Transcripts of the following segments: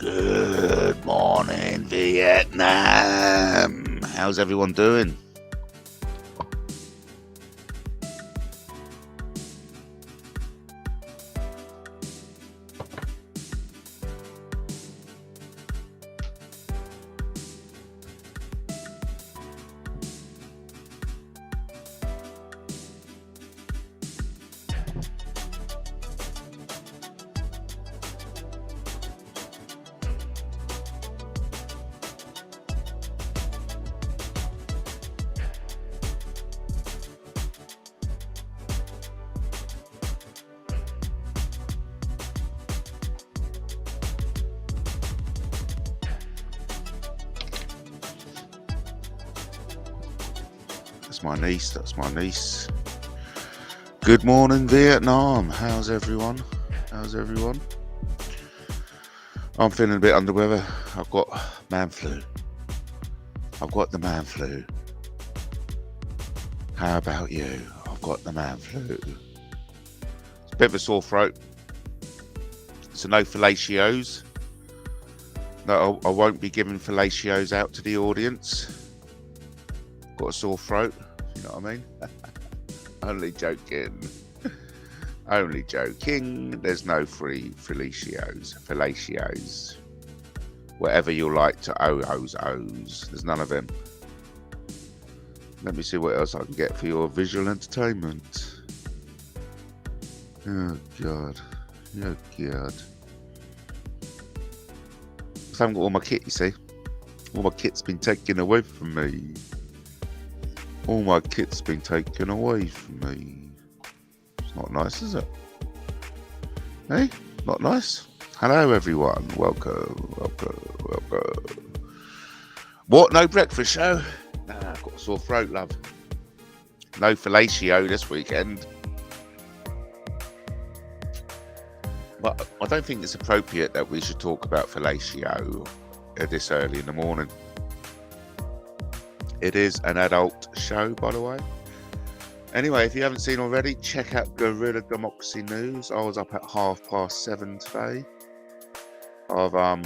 Good morning, Vietnam. How's everyone doing? That's my niece. Good morning, Vietnam. How's everyone? I'm feeling a bit under the weather. I've got man flu. I've got the man flu. How about you? I've got the man flu. It's a bit of a sore throat. So no fellatios. No, I won't be giving fellatios out to the audience. Got a sore throat, you know what I mean? Only joking. Only joking. There's no free fellatios. Whatever you like to O's. There's none of them. Let me see what else I can get for your visual entertainment. Oh God. Oh God. I haven't got all my kit, you see. All my kit's been taken away from me. All my kit's been taken away from me. It's not nice, is it? Hey, not nice. Hello, everyone. Welcome. What? No breakfast show? Nah, I've got a sore throat, love. No fellatio this weekend. But I don't think it's appropriate that we should talk about fellatio this early in the morning. It is an adult show, by the way. Anyway, if you haven't seen already, check out Guerrilla Democracy News. I was up at 7:30 today. I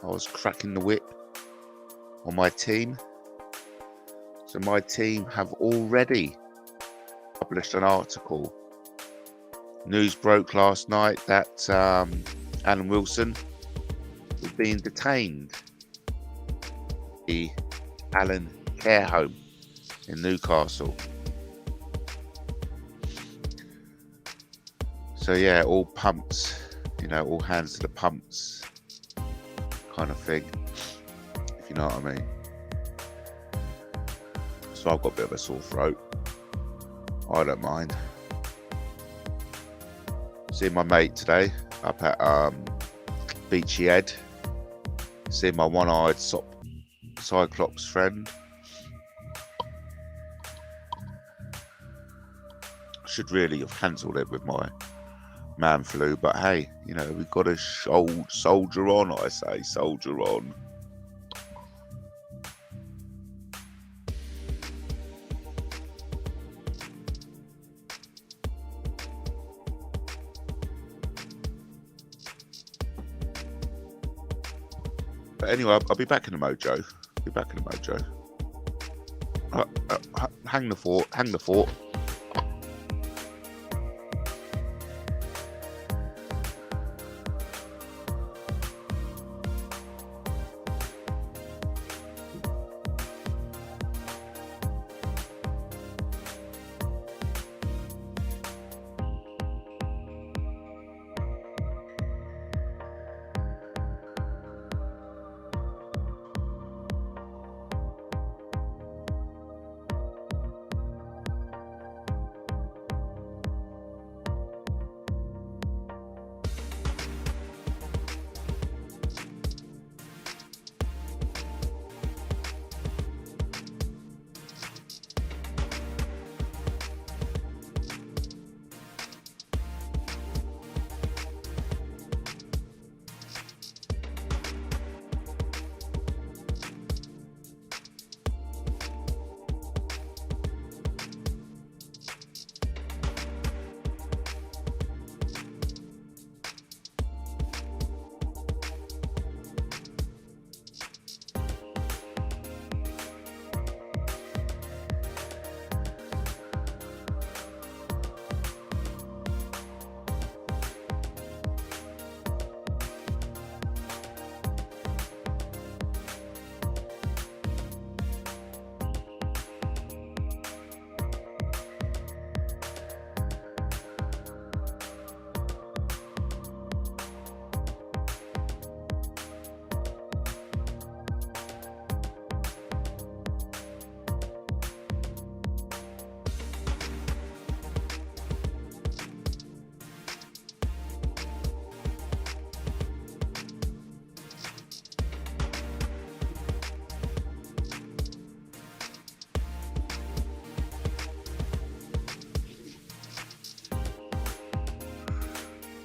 was cracking the whip on my team. So my team have already published an article. News broke last night that Alan Wilson was being detained at the Allen Care Home in Newcastle. So yeah, all pumps, you know, all hands to the pumps kind of thing, if you know what I mean. So I've got a bit of a sore throat. I don't mind. Seeing my mate today up at Beachy Head. Seeing my one-eyed Cyclops friend. Should really have cancelled it with my man flu, but hey, you know, we've got to soldier on, I say, soldier on. But anyway, I'll be back in the mojo. Hang the fort.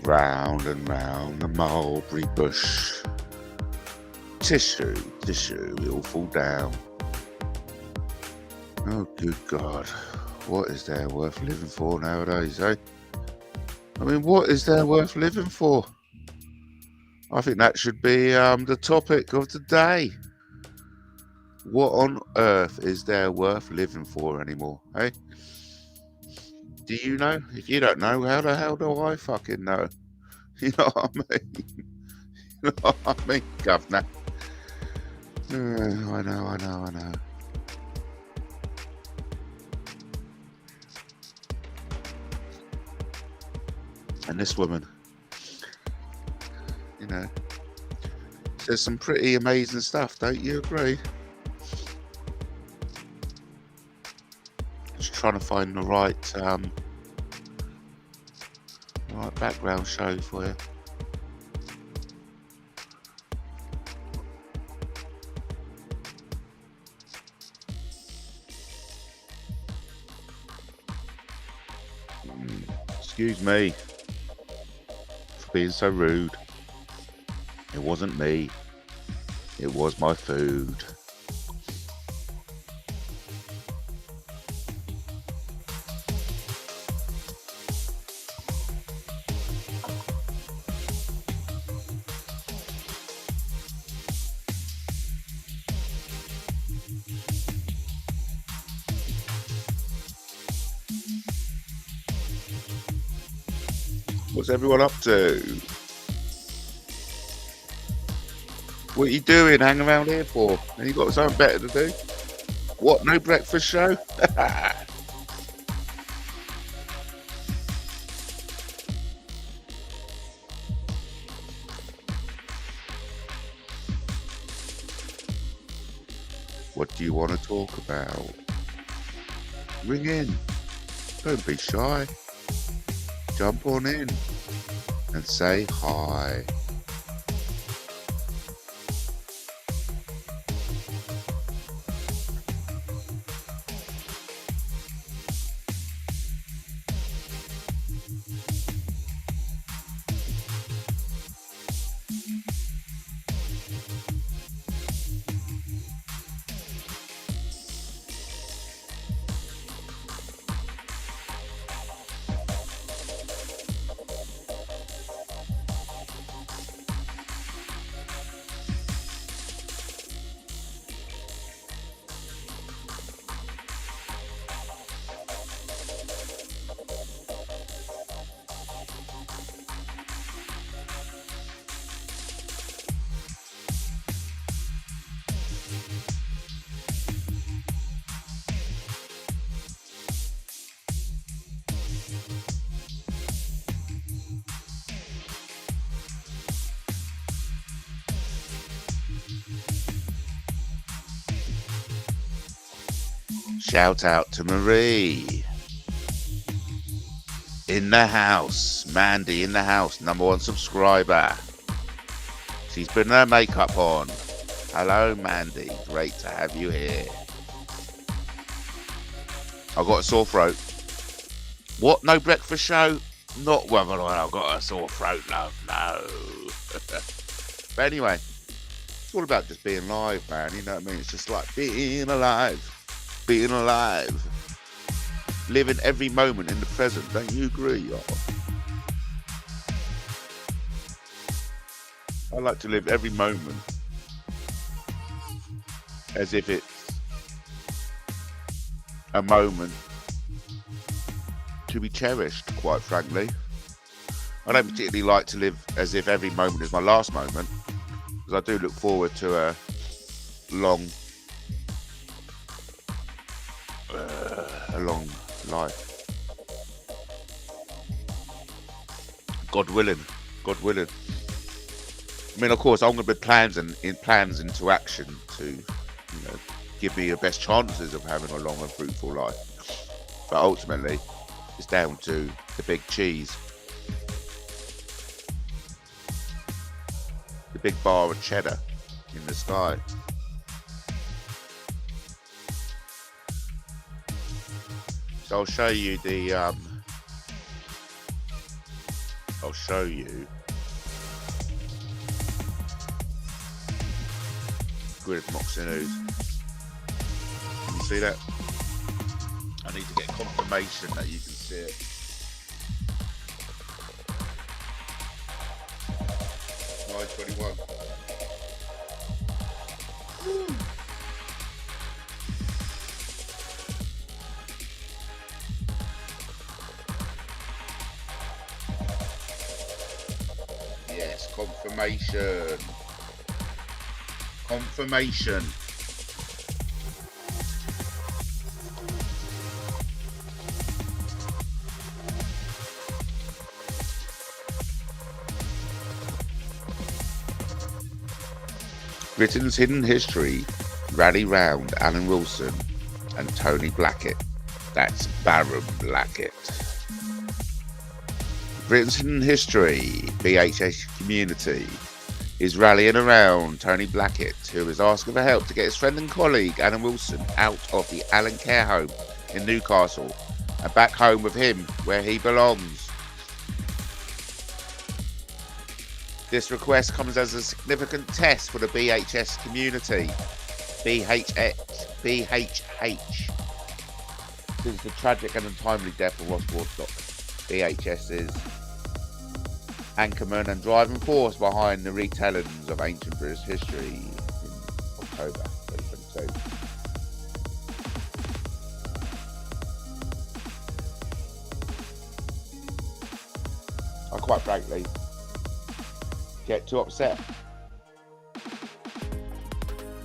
Round and round the mulberry bush. Tissue, we all fall down. Oh, good God. What is there worth living for nowadays, eh? I mean, what is there worth living for? I think that should be the topic of the day. What on earth is there worth living for anymore, eh? Do you know? If you don't know, how the hell do I fucking know? You know what I mean? You know what I mean, governor? I know. And this woman, you know, says some pretty amazing stuff, don't you agree? Just trying to find the right background show for you. Excuse me for being so rude. It wasn't me. It was my food. What's everyone up to? What are you doing hanging around here for? And you got something better to do? What, no breakfast show? What do you want to talk about? Ring in. Don't be shy. Jump on in and say hi. Shout out to Marie. In the house. Mandy in the house. #1 subscriber. She's putting her makeup on. Hello, Mandy. Great to have you here. I've got a sore throat. What? No breakfast show? Not whether I've got a sore throat, love. No. But anyway, it's all about just being live, man. You know what I mean? It's just like being alive. Being alive. Living every moment in the present. Don't you agree, y'all? I like to live every moment as if it's a moment to be cherished, quite frankly. I don't particularly like to live as if every moment is my last moment, because I do look forward to a long life. God willing. I mean, of course, I'm going to put plans into action to, you know, give me the best chances of having a long and fruitful life. But ultimately, it's down to the big cheese, the big bar of cheddar in the sky. So I'll show you the Guerrilla News. Can you see that? I need to get confirmation that you can see it. $9.21. Yes, confirmation. Confirmation. Britain's hidden history rally round Alan Wilson and Tony Blackett. That's Baron Blackett. Britain's hidden history, BHS community, is rallying around Tony Blackett, who is asking for help to get his friend and colleague Alan Wilson out of the Allen Care Home in Newcastle and back home with him where he belongs. This request comes as a significant test for the BHS community. BHH. Since the tragic and untimely death of Ross Wardstock, BHS is anchorman and driving force behind the retellings of ancient British history in October 2022. I quite frankly get too upset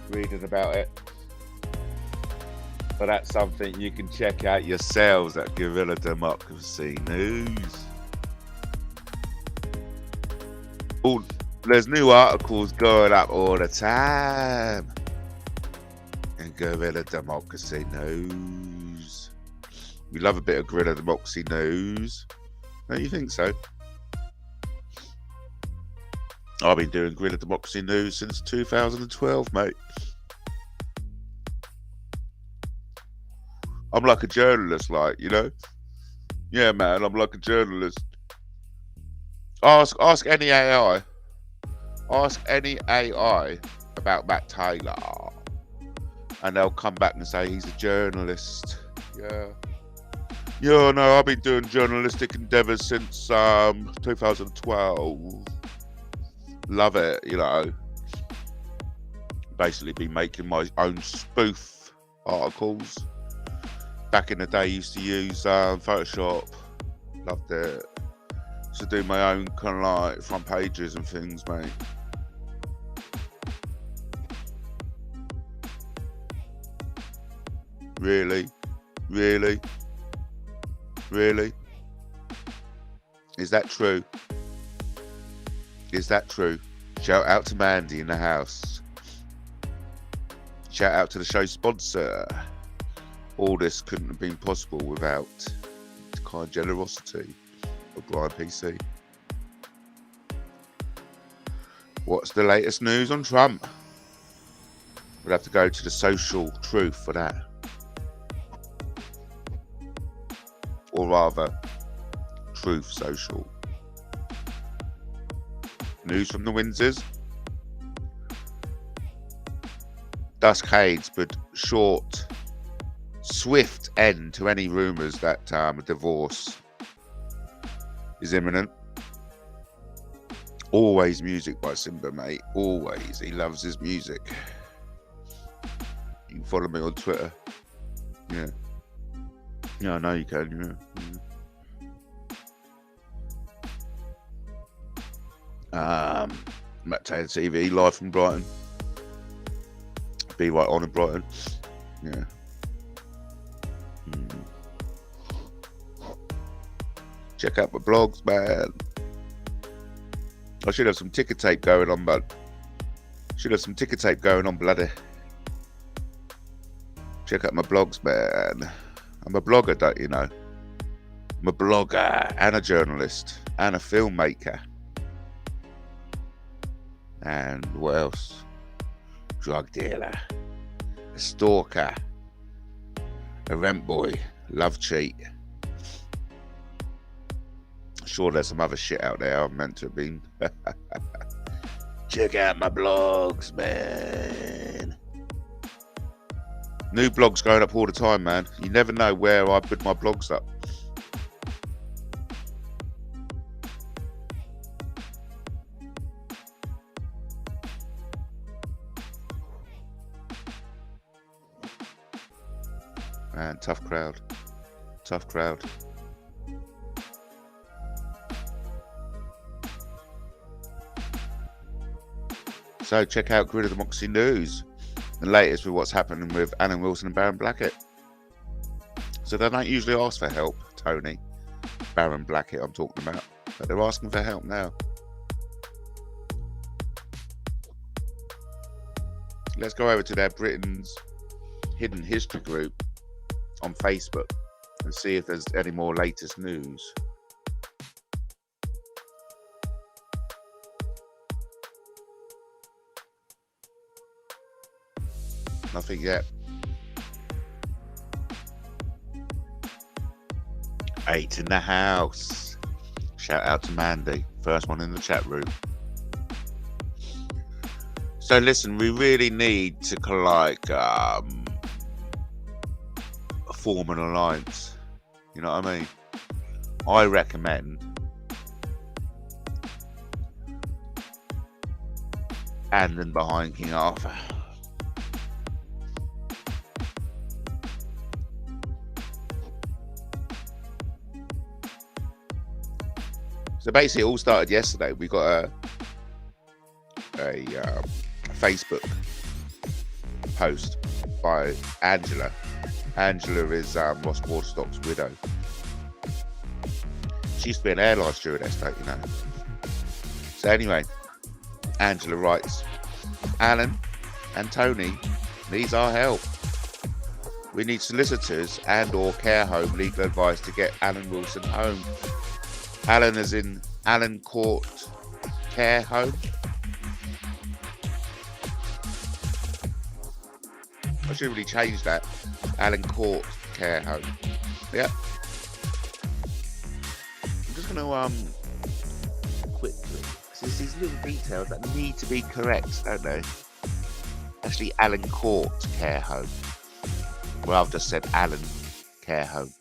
reading about it, but that's something you can check out yourselves at Guerrilla Democracy News. Oh, there's new articles going up all the time in Guerrilla Democracy News. We love a bit of Guerrilla Democracy News, don't you think so? I've been doing Guerrilla Democracy News since 2012, mate. I'm like a journalist, like, you know? Yeah, man, I'm like a journalist. Ask any AI. Ask any AI about Matt Taylor, and they'll come back and say he's a journalist. Yeah. Yeah, no, I've been doing journalistic endeavours since 2012. Love it, you know. Basically been making my own spoof articles. Back in the day, I used to use Photoshop. Loved it. Used to do my own kind of like front pages and things, mate. Really? Really? Really? Is that true? Is that true? Shout out to Mandy in the house. Shout out to the show sponsor. All this couldn't have been possible without the kind generosity of Brian PC. What's the latest news on Trump? We'll have to go to the social truth for that. Or rather, Truth Social. News from the Windsors. Duskades, but short, swift end to any rumours that a divorce is imminent. Always music by Simba, mate. Always. He loves his music. You can follow me on Twitter. Yeah. Yeah, I know you can. Yeah. MattTaylorTV live from Brighton. Be right on in Brighton. Yeah. Check out my blogs, man. I should have some ticker tape going on, bloody. Check out my blogs, man. I'm a blogger, don't you know? I'm a blogger and a journalist and a filmmaker. And what else? Drug dealer, a stalker, a rent boy, love cheat. Sure, there's some other shit out there I'm meant to have been. Check out my blogs, man. New blogs going up all the time, man. You never know where I put my blogs up. Man, tough crowd. Tough crowd. So check out Guerrilla Democracy News. The latest with what's happening with Alan Wilson and Baron Blackett. So they don't usually ask for help, Tony. Baron Blackett I'm talking about. But they're asking for help now. Let's go over to their Britain's Hidden History group on Facebook and see if there's any more latest news. Nothing yet. 8 in the house. Shout out to Mandy, first one in the chat room. So listen, we really need to form an alliance. You know what I mean? I recommend Andon behind King Arthur. So basically, it all started yesterday. We got a Facebook post by Angela. Angela is Ross Waterstock's widow. She used to be an airline stewardess, don't you know? So anyway, Angela writes, Alan and Tony needs our help. We need solicitors and or care home legal advice to get Alan Wilson home. Alan as in Alan Court Care Home. I should really change that. Alan Court Care Home. Yep. I'm just going to quickly. There's these little details that need to be correct, don't they? Actually, Alan Court Care Home. Well, I've just said Alan Care Home.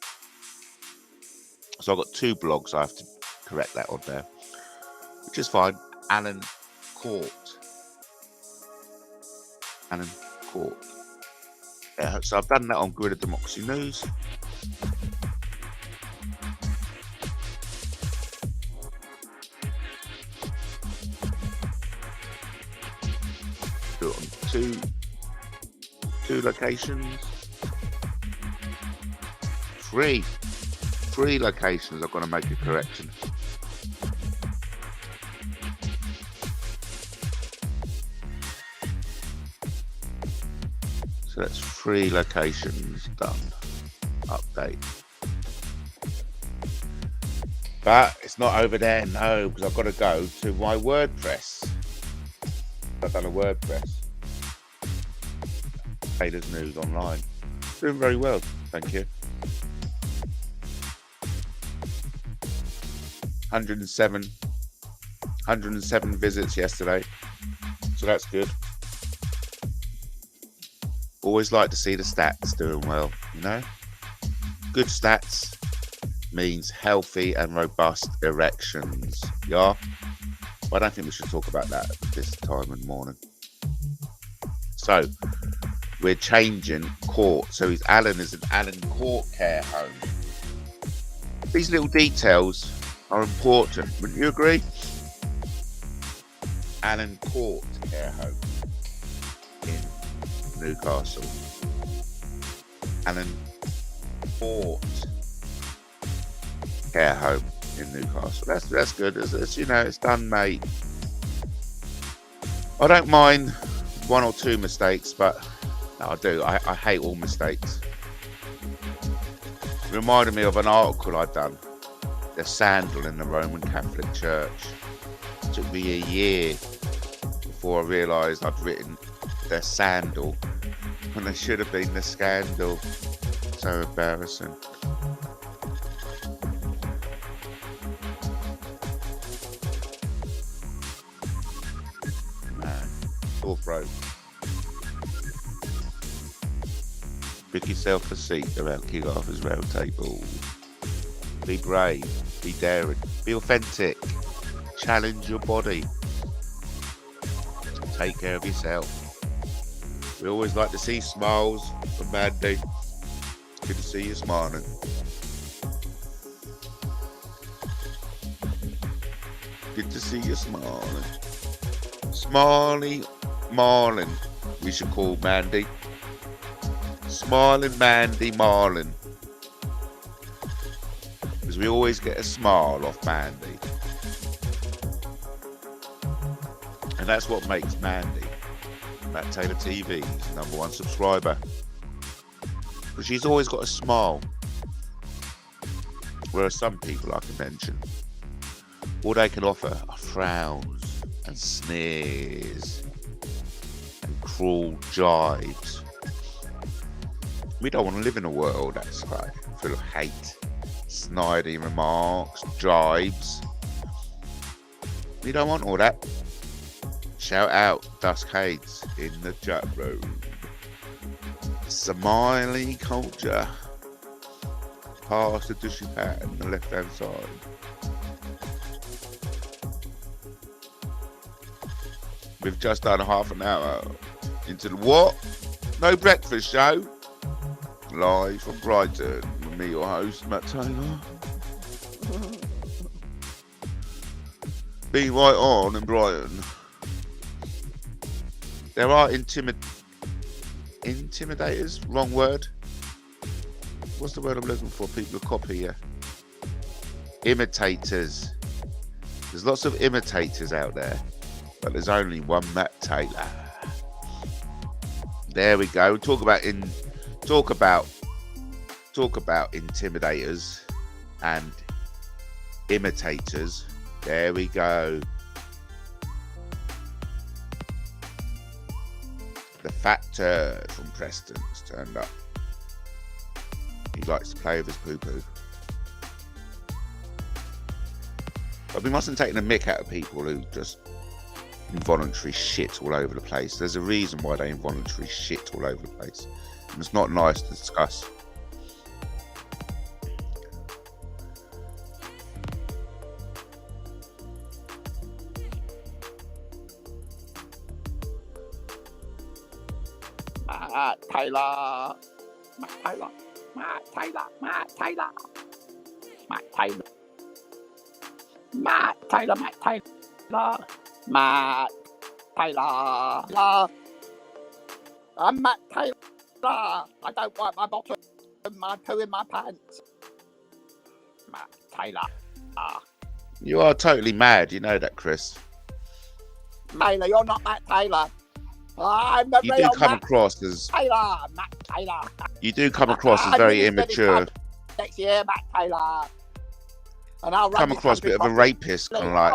So I've got 2 blogs I have to correct that on there, which is fine. Alan Court. Alan Court. Yeah, so I've done that on Guerrilla Democracy News. Do it on two locations. 3 locations. I've got to make a correction. So that's 3 locations done. Update. But it's not over there, no, because I've got to go to my WordPress. I've done a WordPress. Taylor's News online. Doing very well, thank you. 107 visits yesterday, so that's good. Always like to see the stats doing well, you know. Good stats means healthy and robust erections. Yeah, but I don't think we should talk about that this time in the morning. So we're changing court. So Alan is an Alan Court Care Home. These little details are important, wouldn't you agree? Alan Court Care Home in Newcastle. Alan Court Care Home in Newcastle. That's good. It's, you know, it's done, mate. I don't mind 1 or 2 mistakes, but no, I do. I hate all mistakes. It reminded me of an article I'd done. The sandal in the Roman Catholic Church. It took me a year before I realised I'd written the sandal when it should have been the scandal. So embarrassing. Man, sore throat. Book yourself a seat around King Arthur's round table. Be brave, be daring, be authentic, challenge your body, take care of yourself. We always like to see smiles from Mandy. Good to see you smiling. Good to see you smiling. Smiley Marlin, we should call Mandy. Smiling Mandy Marlin. Because we always get a smile off Mandy. And that's what makes Mandy MattTaylorTV's #1 subscriber. Because she's always got a smile. Whereas some people I can mention, all they can offer are frowns and sneers and cruel jibes. We don't want to live in a world that's like full of hate, snidey remarks, jibes. We don't want all that. Shout out Duskades in the chat room. Smiley culture. Pass the dushy pat on the left hand side. We've just done half an hour into the what? No breakfast show. Live from Brighton with me, your host, Matt Taylor. Be right on in Brighton. There are intimidators, wrong word. What's the word I'm looking for? People who copy you. Imitators. There's lots of imitators out there, but there's only one Matt Taylor. There we go. Talk about intimidators and imitators. There we go. The Factor from Preston's turned up. He likes to play with his poo-poo. But we mustn't take the mick out of people who just involuntary shit all over the place. There's a reason why they involuntary shit all over the place. And it's not nice to discuss. Taylor, Taylor, Taylor, Taylor, Taylor, Taylor, Taylor, Taylor. I'm Matt Taylor. I don't wipe my bottom, my poo in my pants. Matt Taylor. You are totally mad, you know that, Chris. Taylor, you're not Matt Taylor. I'm the real Matt Taylor. Matt Taylor. You do come across as very immature. Next year, Matt Taylor. And I'll come across a bit of a rapist, kind of like,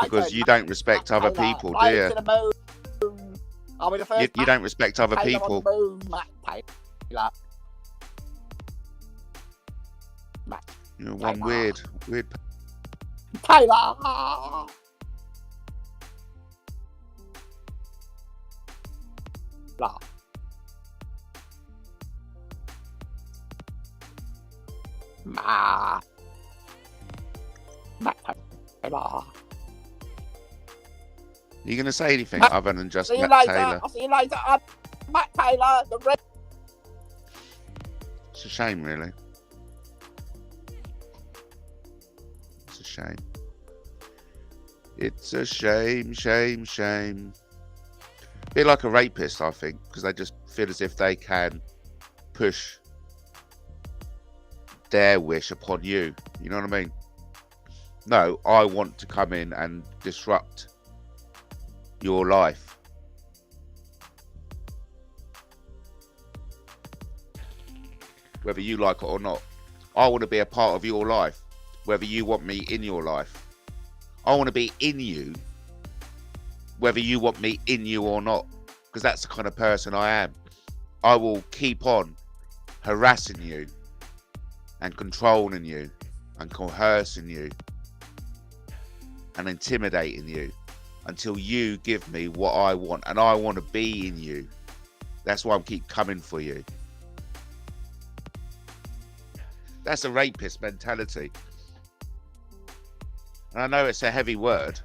because you don't respect other people, do you? You don't respect other people. Matt Taylor. You're one weird. Taylor. Blah. You gonna say anything other than just Matt Taylor? I'll see you later. I'm Matt Taylor. It's a shame, really. It's a shame. It's a shame. A bit like a rapist, I think, because they just feel as if they can push their wish upon you. You know what I mean? No, I want to come in and disrupt your life. Whether you like it or not. I want to be a part of your life, whether you want me in your life. I want to be in you, whether you want me in you or not, because that's the kind of person I am. I will keep on harassing you and controlling you and coercing you and intimidating you until you give me what I want, and I want to be in you. That's why I keep coming for you. That's a rapist mentality. And I know it's a heavy word,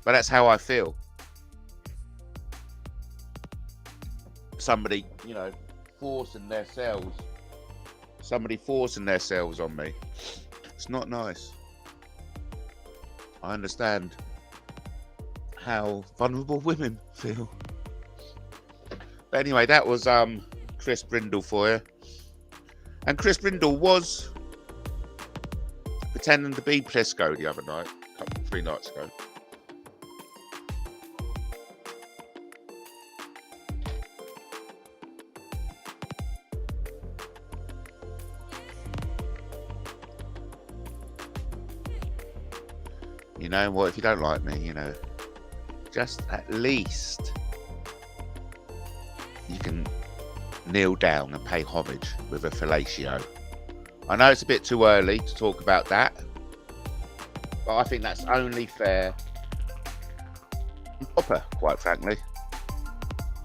but that's how I feel. Somebody, you know, forcing themselves on me. It's not nice. I understand how vulnerable women feel. But anyway, that was Chris Brindle for you. And Chris Brindle was pretending to be Plisco the other night, 3 nights ago. You know what, if you don't like me, you know, just at least you can kneel down and pay homage with a fellatio. I know it's a bit too early to talk about that, but I think that's only fair and proper, quite frankly.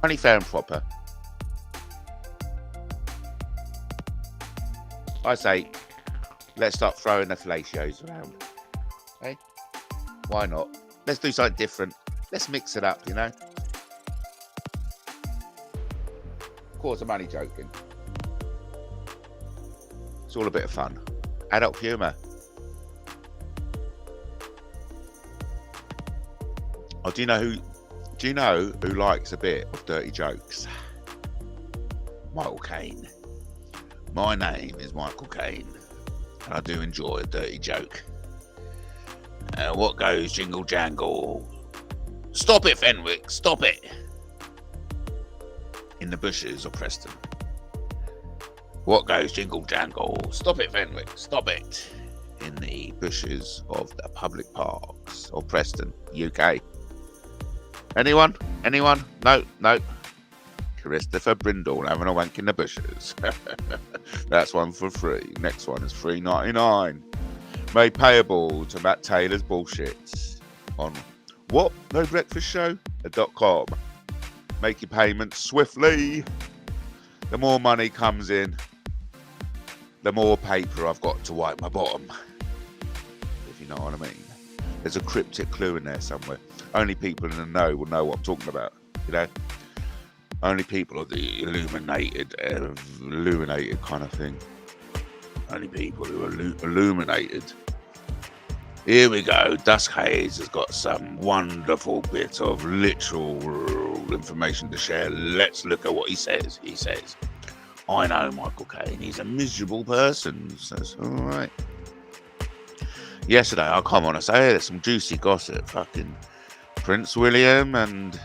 Only fair and proper. I say, let's start throwing the fellatios around. Okay? Why not? Let's do something different. Let's mix it up, you know? Of course, I'm only joking. It's all a bit of fun. Adult humour. Oh, do you know who likes a bit of dirty jokes? Michael Caine. My name is Michael Caine, and I do enjoy a dirty joke. What goes jingle jangle? Stop it, Fenwick, stop it! In the bushes of Preston. What goes jingle jangle? Stop it, Fenwick, stop it! In the bushes of the public parks of Preston, UK. Anyone? No. Christopher Brindle having a wank in the bushes. That's one for free. Next one is $3.99. Made payable to Matt Taylor's bullshit on whatnobreakfastshow.com. Make your payments swiftly. The more money comes in, the more paper I've got to wipe my bottom. If you know what I mean. There's a cryptic clue in there somewhere. Only people in the know will know what I'm talking about. You know? Only people of the illuminated kind of thing. Only people who are illuminated. Here we go. Dusk Hayes has got some wonderful bit of literal information to share. Let's look at what he says. He says, I know Michael Caine. He's a miserable person. Says, all right. Yesterday, I come on and say, hey, there's some juicy gossip. Fucking Prince William and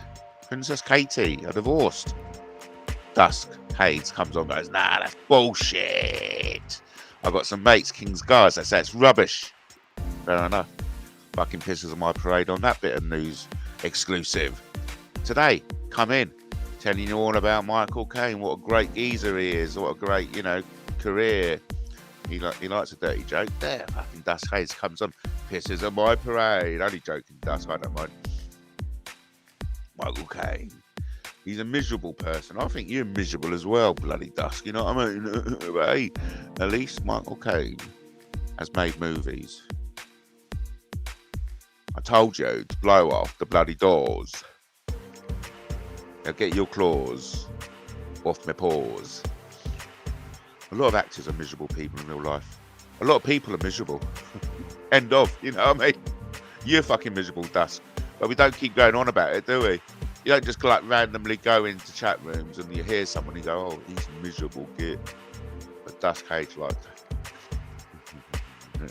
Princess Katie are divorced. Dusk Hayes comes on and goes, nah, that's bullshit. I've got some mates, King's Guards, that say it's rubbish. Fair enough. Fucking pisses on my parade on that bit of news exclusive. Today, come in, telling you all about Michael Caine, what a great geezer he is, what a great, you know, career. He likes a dirty joke. There, fucking Dusk Hayes comes on, pisses on my parade. Only joking, Dusk, I don't mind. Michael Caine. He's a miserable person. I think you're miserable as well, bloody Dusk. You know what I mean? But hey, at least Michael Caine has made movies. I told you to blow off the bloody doors. Now get your claws off my paws. A lot of actors are miserable people in real life. A lot of people are miserable. End of. You know what I mean? You're fucking miserable, Dusk. But we don't keep going on about it, do we? You don't just like randomly go into chat rooms and you hear someone and you go, oh, he's miserable git. But Dusk Hayes like that.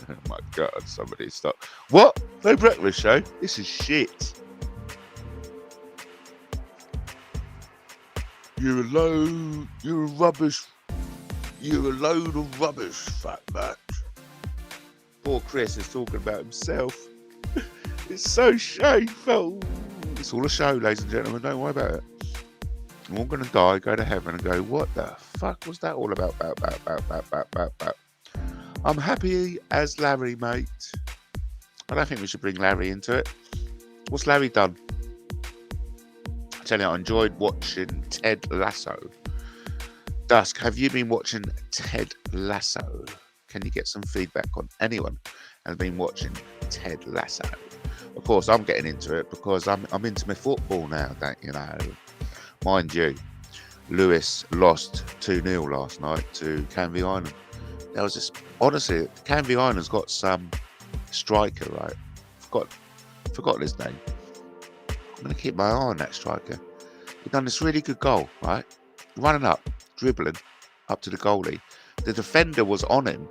Oh my God, somebody stop. What? No breakfast show? This is shit. You're a load of rubbish, fat match. Poor Chris is talking about himself. It's so shameful. It's all a show, ladies and gentlemen. Don't worry about it. We're all going to die, go to heaven and go, what the fuck was that all about? I'm happy as Larry, mate. I don't think we should bring Larry into it. What's Larry done? I tell you, I enjoyed watching Ted Lasso. Dusk, have you been watching Ted Lasso? Can you get some feedback on anyone has been watching Ted Lasso? Of course, I'm getting into it because I'm into my football now, don't you know? Mind you, Lewis lost 2-0 last night to Canvey Island. There was just, honestly, Canvey Island's got some striker, right? Forgot his name. I'm going to keep my eye on that striker. He done this really good goal, right? Running up, dribbling up to the goalie. The defender was on him.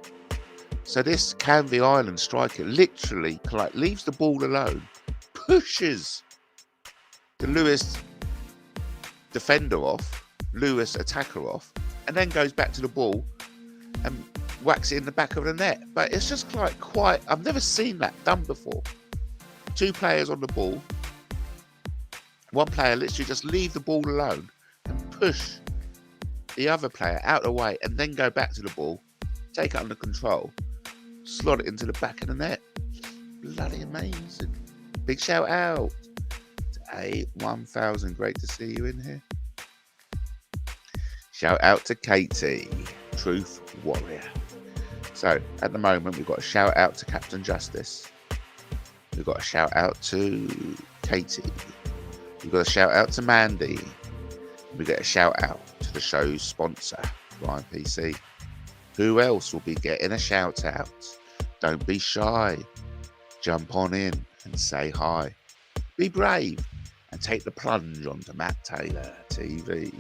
So this Canvey Island striker literally leaves the ball alone, pushes the Lewis defender off, Lewis attacker off, and then goes back to the ball and whacks it in the back of the net. But it's just quite, I've never seen that done before. 2 players on the ball. One player literally just leave the ball alone and push the other player out of the way and then go back to the ball, take it under control, slot it into the back of the net. Bloody amazing. Big shout out to A1000. Great to see you in here. Shout out to Katie, Truth Warrior. So at the moment we've got a shout out to Captain Justice. We've got a shout out to Katie. We've got a shout out to Mandy. We get a shout out to the show's sponsor, Brian PC. Who else will be getting a shout out? Don't be shy. Jump on in and say hi. Be brave and take the plunge onto MattTaylorTV.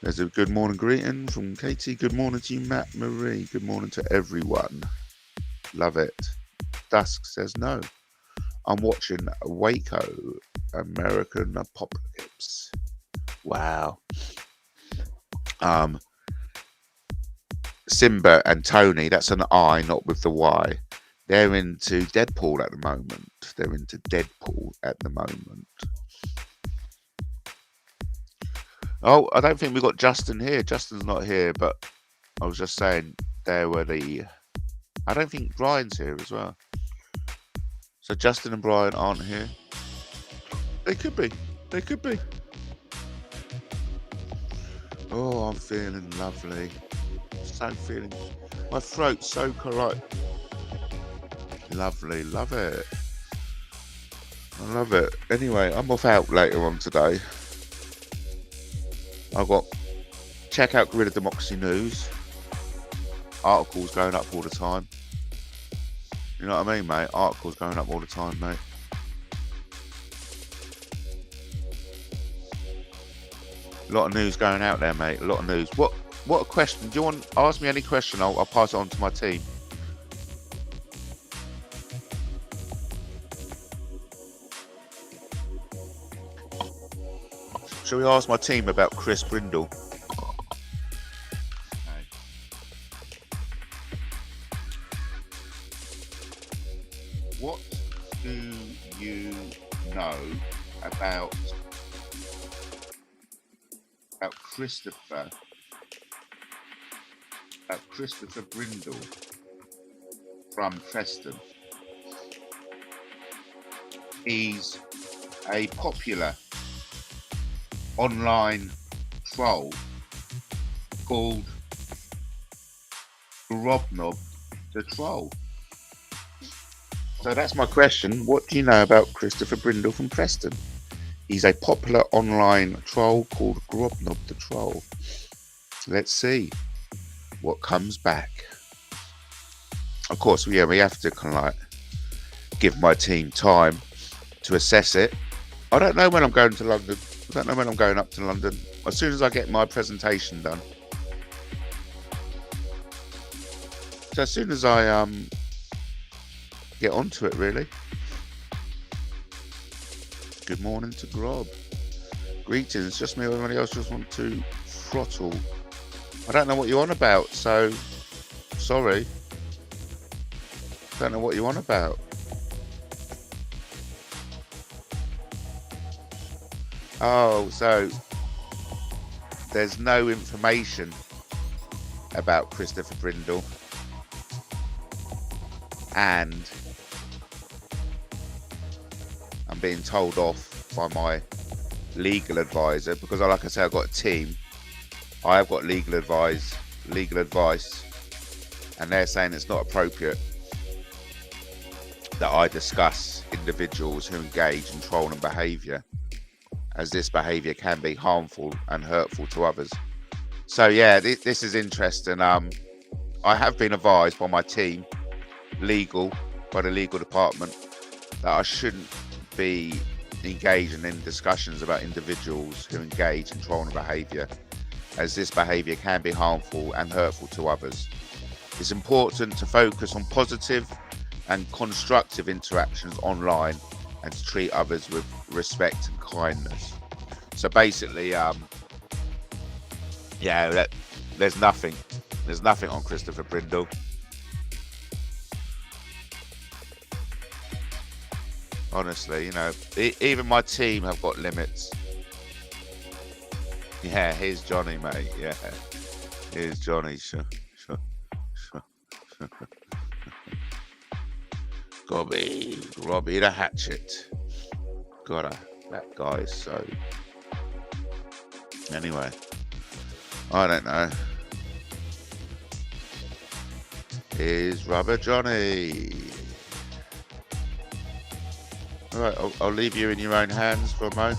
There's a good morning greeting from Katie. Good morning to you, Matt Marie. Good morning to everyone. Love it. Dusk says no. I'm watching Waco, American Apocalypse. Wow. Simba and Tony, that's an I, not with the Y. They're into Deadpool at the moment. Oh, I don't think we've got Justin here. Justin's not here, but I was just saying there were the... I don't think Brian's here as well. So Justin and Brian aren't here. They could be. Oh, I'm feeling lovely. My throat's so correct. Lovely, love it. I love it. Anyway, I'm off out later on today. I've got, check out Guerrilla Democracy News. Articles going up all the time. You know what I mean, mate? Articles going up all the time, mate. A lot of news going out there, mate. A lot of news. What a question. Do you want to ask me any question? I'll pass it on to my team. Shall we ask my team about Chris Brindle? What do you know about Christopher Brindle from Preston? He's a popular online troll called Grobnob the Troll. So that's my question. What do you know about Christopher Brindle from Preston? He's a popular online troll called Grobnob the Troll. Let's see what comes back. Of course, we have to kind of give my team time to assess it. I don't know when I'm going to London. I don't know when I'm going up to London. As soon as I get my presentation done. So as soon as I get onto it, really. Good morning to Grob. Greetings. Just me or anybody else just want to throttle. I don't know what you're on about, so sorry. Don't know what you're on about. Oh, so there's no information about Christopher Brindle, and I'm being told off by my legal advisor because, like I say, I've got a team. I have got legal advice legal advice, and they're saying it's not appropriate that I discuss individuals who engage in trolling behaviour, as this behaviour can be harmful and hurtful to others. So yeah, this is interesting. I have been advised by my team, by the legal department, that I shouldn't be engaging in discussions about individuals who engage in trolling behaviour, as this behaviour can be harmful and hurtful to others. It's important to focus on positive and constructive interactions online and to treat others with respect and kindness. So basically, yeah, there's nothing on Christopher Brindle. Honestly, you know, even my team have got limits. Yeah, here's Johnny, mate. Yeah, here's Johnny. Sure. Robbie the hatchet. God, that guy is so. Anyway, I don't know. Here's Rubber Johnny. All right, I'll leave you in your own hands for a moment.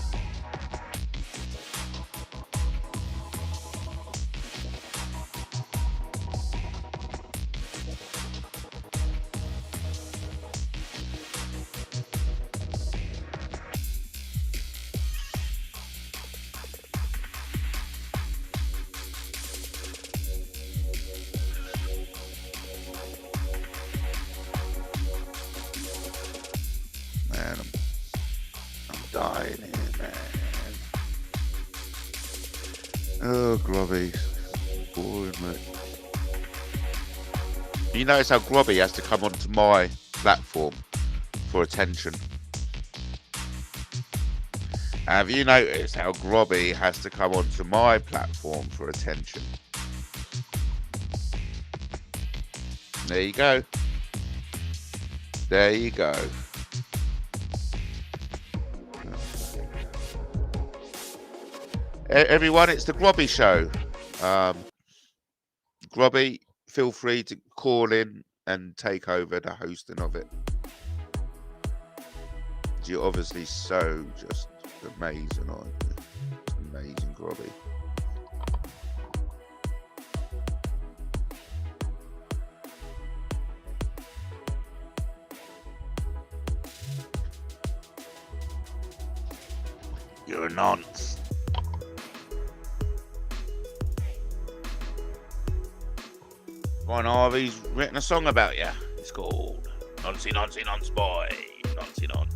Man, I'm dying here, man. Oh, Grubby. Boring, mate. You notice how Grubby has to come onto my platform for attention? Have you noticed how Grubby has to come onto my platform for attention? There you go. There you go. Everyone, it's the Grubby Show. Grubby, feel free to call in and take over the hosting of it. You're obviously so just amazing, aren't you? Amazing, Grubby. You're a nonce. Ron Harvey's written a song about you. It's called Noncy Noncy Nonce Boy. Noncy Nonce.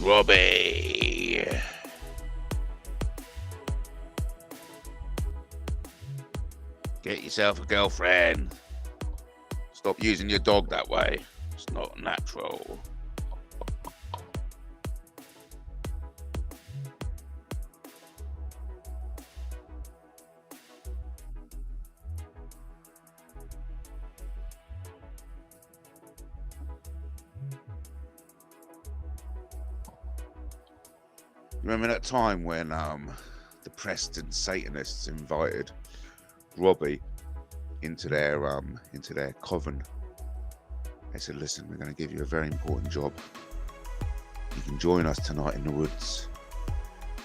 Robbie. Get yourself a girlfriend. Stop using your dog that way. It's not natural. Remember that time when the Preston Satanists invited Robbie into their coven? They said, listen, we're going to give you a very important job. You can join us tonight in the woods,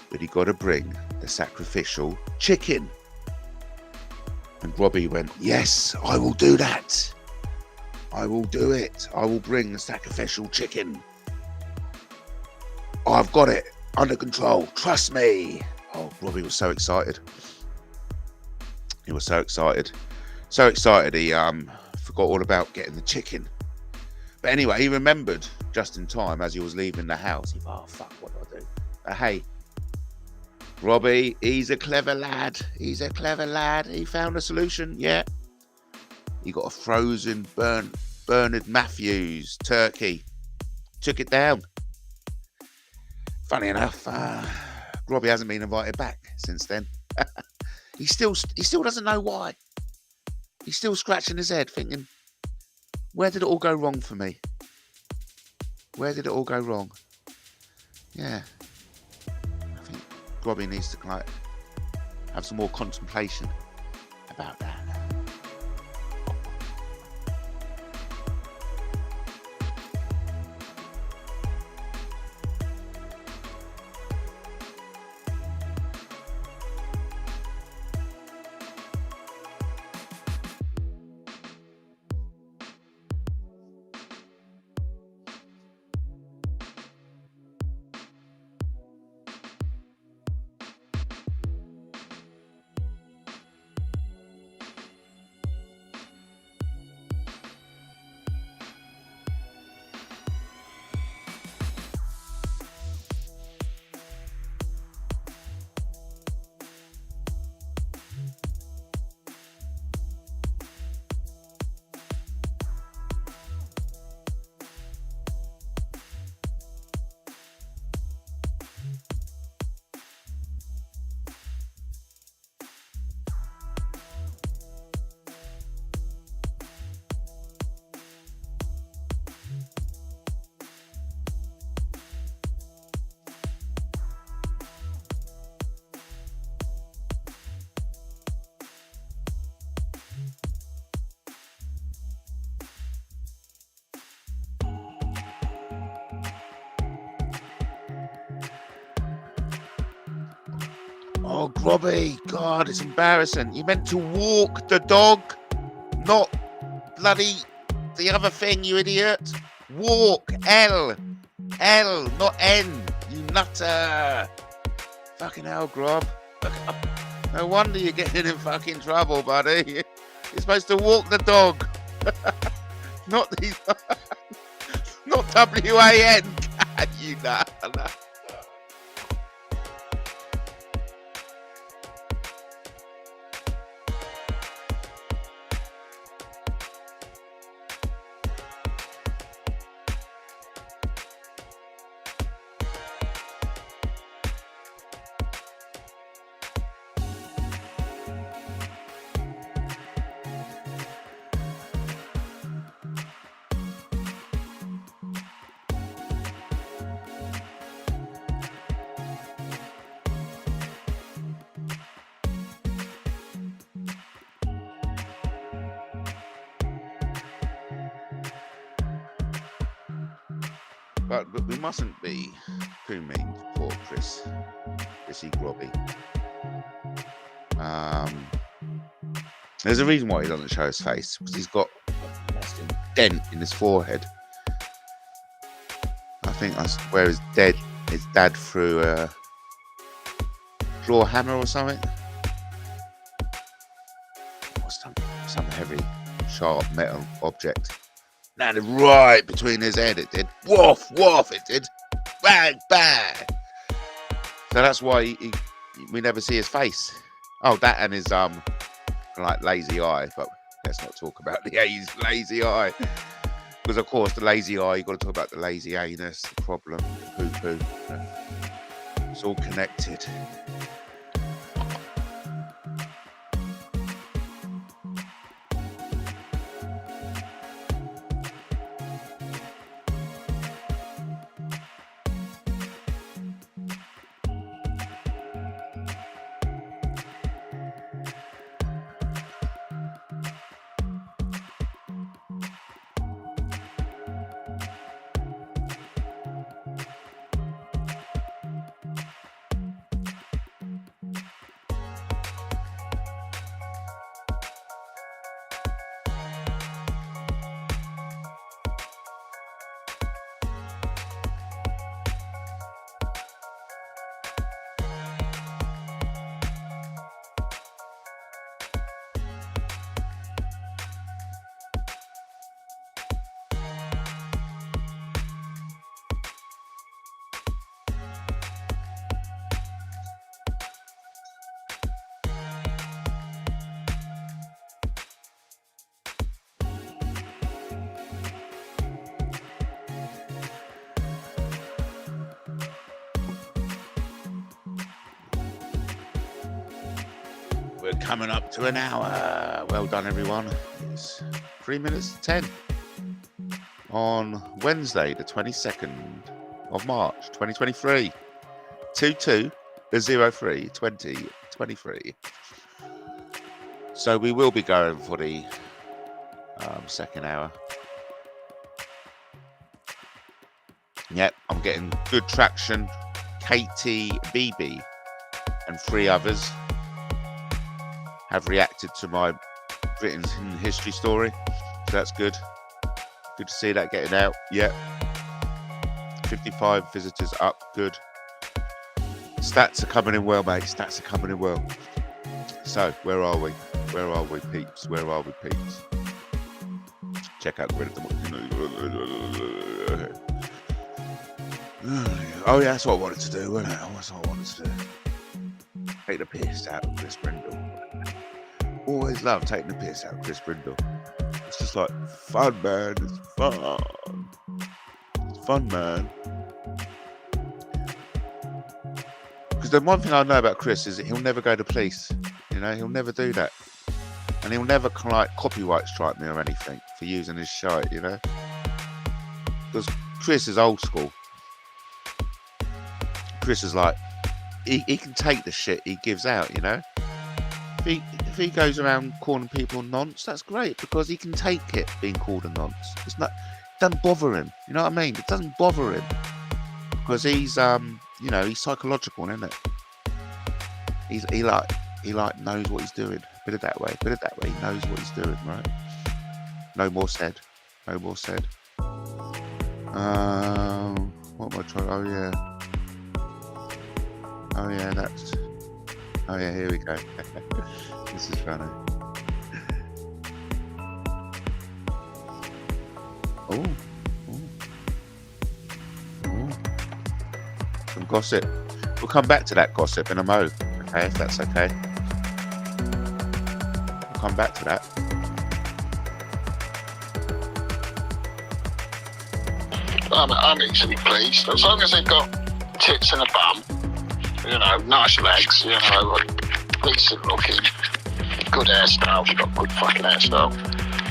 but you got to bring the sacrificial chicken. And Robbie went, yes, I will do that. I will do it. I will bring the sacrificial chicken. I've got it under control. Trust me. Oh, Robbie was so excited. He was so excited. So excited he forgot all about getting the chicken. But anyway, he remembered just in time as he was leaving the house. He thought, oh, fuck, what do I do? But hey, Robbie, he's a clever lad. He's a clever lad. He found a solution, yeah. He got a frozen Bernard Matthews turkey. Took it down. Funny enough, Robbie hasn't been invited back since then. He still doesn't know why. He's still scratching his head thinking, where did it all go wrong for me? Where did it all go wrong? Yeah. I think Robbie needs to have some more contemplation about that. Oh, Robbie, God, it's embarrassing. You meant to walk the dog, not bloody the other thing, you idiot. Walk, L, not N, you nutter. Fucking hell, Grob. No wonder you're getting in fucking trouble, buddy. You're supposed to walk the dog. Not these, not W-A-N. God, you nutter. But we mustn't be too mean to poor Chrissy Grobby. There's a reason why he doesn't show his face, because he's got a massive dent in his forehead. I think that's where his dad threw a claw hammer or something. Or some heavy, sharp metal object. Landed right between his head, it did. Woof, woof, it did. Bang, bang. So that's why we never see his face. Oh, that and his like lazy eye, but let's not talk about the lazy eye. Because of course the lazy eye, you've got to talk about the lazy anus, the problem, the poo-poo. It's all connected. we're coming up to an hour. Well done, everyone. It's 3 minutes to 10 on Wednesday, the 22nd of March, 2023. 22/03/2023. So we will be going for the second hour. Yep, I'm getting good traction. Katie, BB, and 3 others have reacted to my Britain history story. So that's good. Good to see that getting out. Yep. 55 visitors up. Good. Stats are coming in well, mate. Stats are coming in well. So, where are we? Where are we, peeps? Where are we, peeps? Check out Guerrilla. Oh, yeah, that's what I wanted to do, wasn't it? That's what I wanted to do. Take the piss out of Chris Brindle. Always love taking the piss out of Chris Brindle. It's just like fun, man. It's fun. It's fun, man. Because the one thing I know about Chris is that he'll never go to police. You know, he'll never do that. And he'll never like copyright strike me or anything for using his shite, you know. Because Chris is old school. Chris is like, he can take the shit he gives out, you know. If he goes around calling people nonce, that's great because he can take it being called a nonce. It's not, it doesn't bother him. You know what I mean? It doesn't bother him because he's you know, he's psychological, isn't it? He knows what he's doing. Put it that way. He knows what he's doing, right? No more said. No more said. What am I trying? Oh yeah. Oh yeah, that's. Oh yeah, here we go. This is funny. Oh. Some gossip. We'll come back to that gossip in a mo. Okay, if that's okay. We'll come back to that. I'm easily pleased. As long as they've got tits and a bum, you know, nice legs, you know, decent looking, good hairstyle. She's got good fucking hairstyle.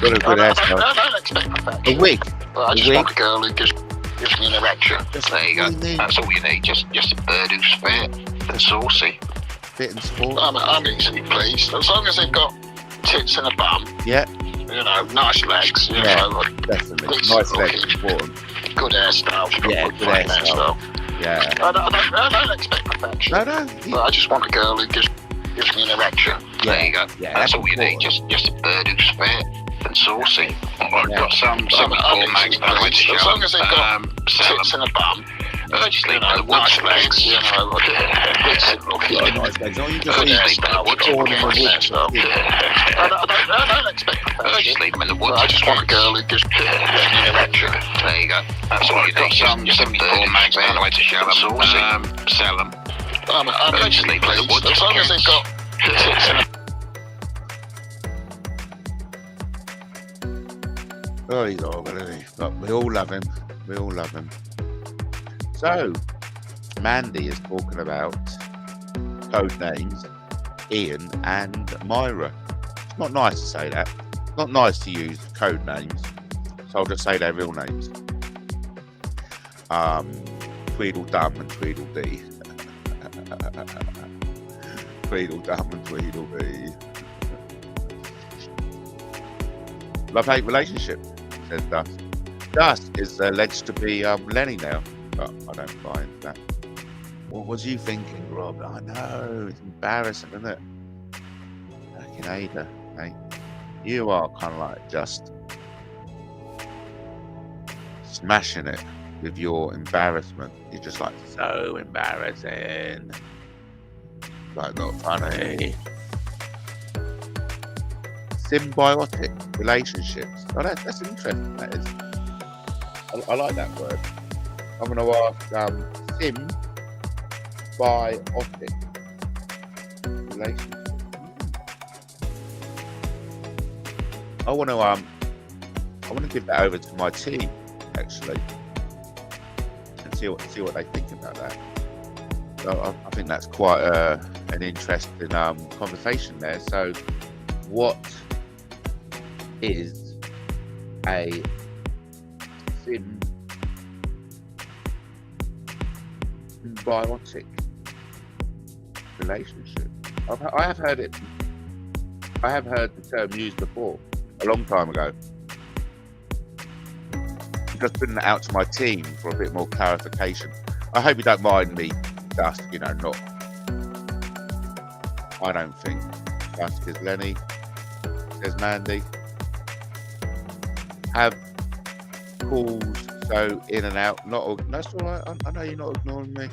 Got a good hairstyle. I don't expect perfection. A wig. But I just want a girl who just gives me an erection. There you go. That's all you need. Just a bird who's fit and saucy. Fit and sport. I'm easily pleased. As long as they've got tits and a bum. Yeah. You know, nice legs. You know, definitely. Nice legs, important. Good hairstyle. She's got good hairstyle. Yeah. I don't expect perfection. No. But I just want a girl who just gives me an erection. Yeah. There you go. Yeah, that's all you need. Just a bird who's fit and saucy. I've got some cool mags that I went to show. As long as they've got tits and a bum. Just leave the nice legs, you know, decent looking. Nice legs. Oh, you just good hairstyle. I don't expect perfection. Just leave them in the woods. I just want a girl who gives me an erection. There you go. That's all you need. Some 74 mags that I went to show them. Sell them. Just leave them in the woods. As long as they've got tits and a Oh, he's all good, isn't he? But we all love him. We all love him. So, Mandy is talking about code names Ian and Myra. It's not nice to say that. It's not nice to use code names. So I'll just say their real names. Tweedledum and Tweedledee. Tweedledum and Tweedledee. Love-hate relationship, says Dust. Dust is alleged to be Lenny now, but I don't find that. What was you thinking, Rob? I know, it's embarrassing, isn't it? Fucking Ada, mate. You are kind of like just smashing it with your embarrassment. You're just like, so embarrassing. Like, not funny. Symbiotic relationships. Oh, that's interesting. That is. I like that word. I'm going to ask symbiotic relationship. I want to give that over to my team actually, and see what they think about that. I think that's quite an interesting conversation there. So, what is a symbiotic relationship? I have heard it. I have heard the term used before, a long time ago. I'm just putting it out to my team for a bit more clarification. I hope you don't mind me, Dusk, you know, not. I don't think. Dusk is Lenny, says Mandy. Have calls so in and out. That's all right. I know you're not ignoring me.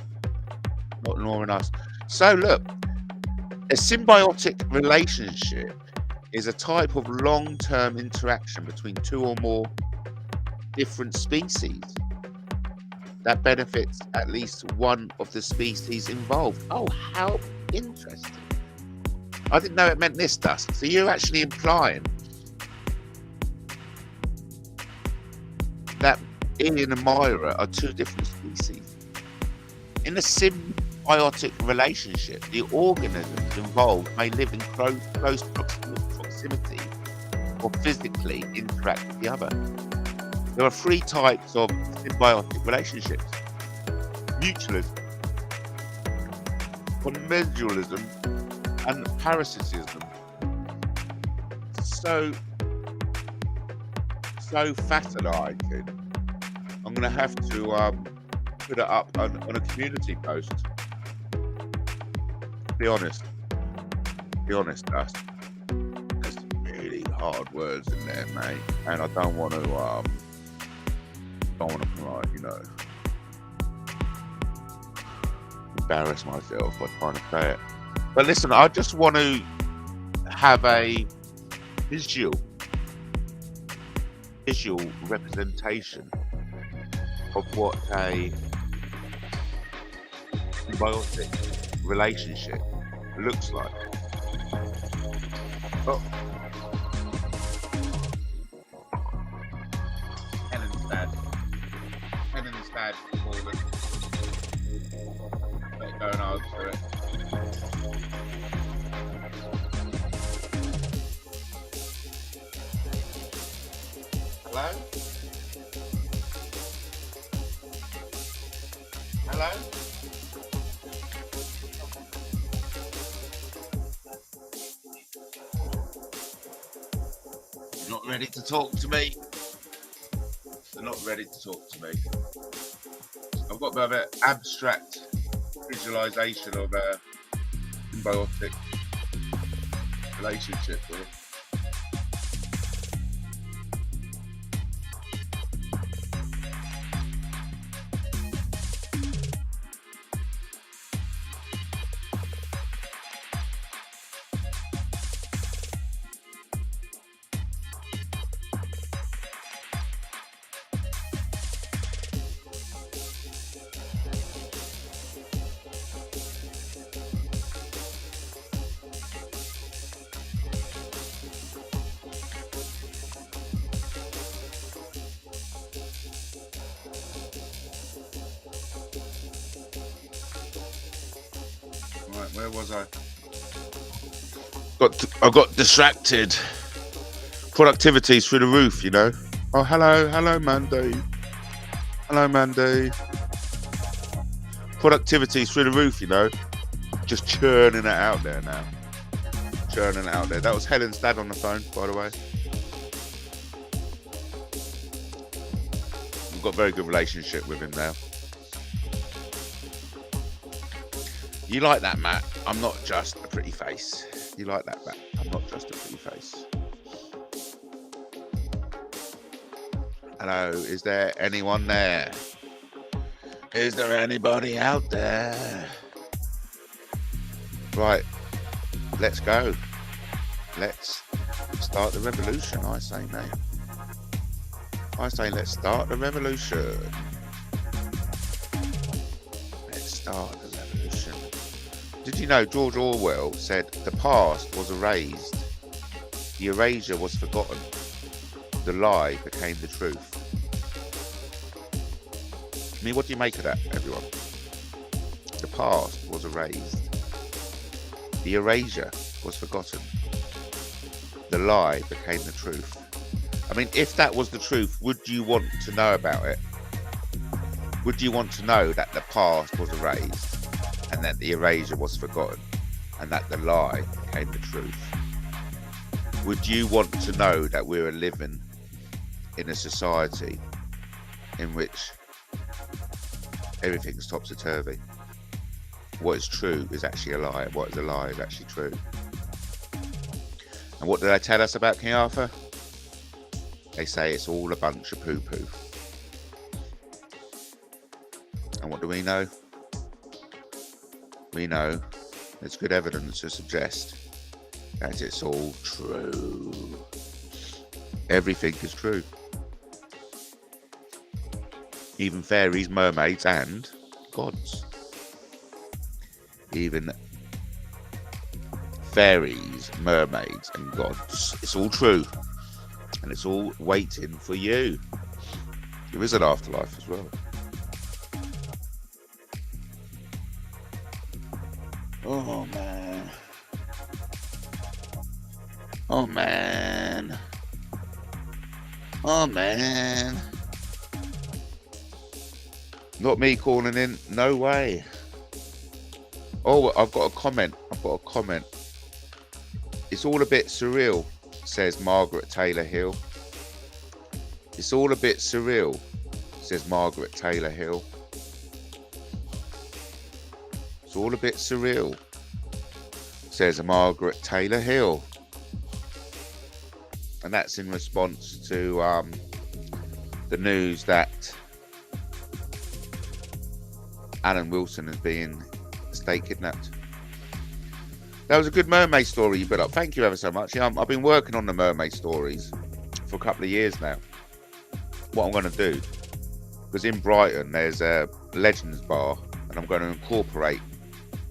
Not ignoring us. So look, a symbiotic relationship is a type of long-term interaction between two or more different species that benefits at least one of the species involved. Oh, how interesting. I didn't know it meant this, Dusk. So you're actually implying that Ian and Myra are two different species. In a symbiotic relationship, the organisms involved may live in close proximity or physically interact with the other. There are three types of symbiotic relationships: mutualism, commensalism, and parasitism. So fascinating. I'm going to have to put it up on a community post. Be honest, Dust. There's some really hard words in there, mate, and I don't want to you know, embarrass myself by trying to say it. But listen, I just want to have a visual representation of what a symbiotic relationship looks like. Oh. Helen's dad fallen. Better go and answer it. Hello? Hello? You're not ready to talk to me? They're not ready to talk to me. I've got a bit of abstract visualization of a symbiotic relationship here. Where was I? I got distracted. Productivity's through the roof, you know. Oh, hello, Mandy. Hello, Mandy. Productivity's through the roof, you know. Just churning it out there now. Churning it out there. That was Helen's dad on the phone, by the way. We've got a very good relationship with him now. You like that, Matt? I'm not just a pretty face. You like that, Matt? I'm not just a pretty face. Hello, is there anyone there? Is there anybody out there? Right, let's go. Let's start the revolution, I say, mate. I say let's start the revolution. Let's start the revolution. Did you know George Orwell said the past was erased, the erasure was forgotten, the lie became the truth? I mean, what do you make of that, everyone? The past was erased. The erasure was forgotten. The lie became the truth. I mean, if that was the truth, would you want to know about it? Would you want to know that the past was erased and that the erasure was forgotten and that the lie became the truth? Would you want to know that we're living in a society in which everything's topsy-turvy? What is true is actually a lie. What is a lie is actually true. And what do they tell us about King Arthur? They say it's all a bunch of poo-poo. And what do we know? We know there's good evidence to suggest that it's all true. Everything is true. Even fairies, mermaids, and gods. Even fairies, mermaids, and gods. It's all true. And it's all waiting for you. There is an afterlife as well. Oh man. Oh man. Oh man. Not me calling in. No way. Oh, I've got a comment. It's all a bit surreal, says Margaret Taylor Hill. It's all a bit surreal, says Margaret Taylor Hill. It's all a bit surreal, says Margaret Taylor Hill. And that's in response to the news that Alan Wilson is being state kidnapped. That was a good mermaid story you put up. Thank you ever so much. Yeah, I've been working on the mermaid stories for a couple of years now. What I'm going to do, because in Brighton there's a Legends bar, and I'm going to incorporate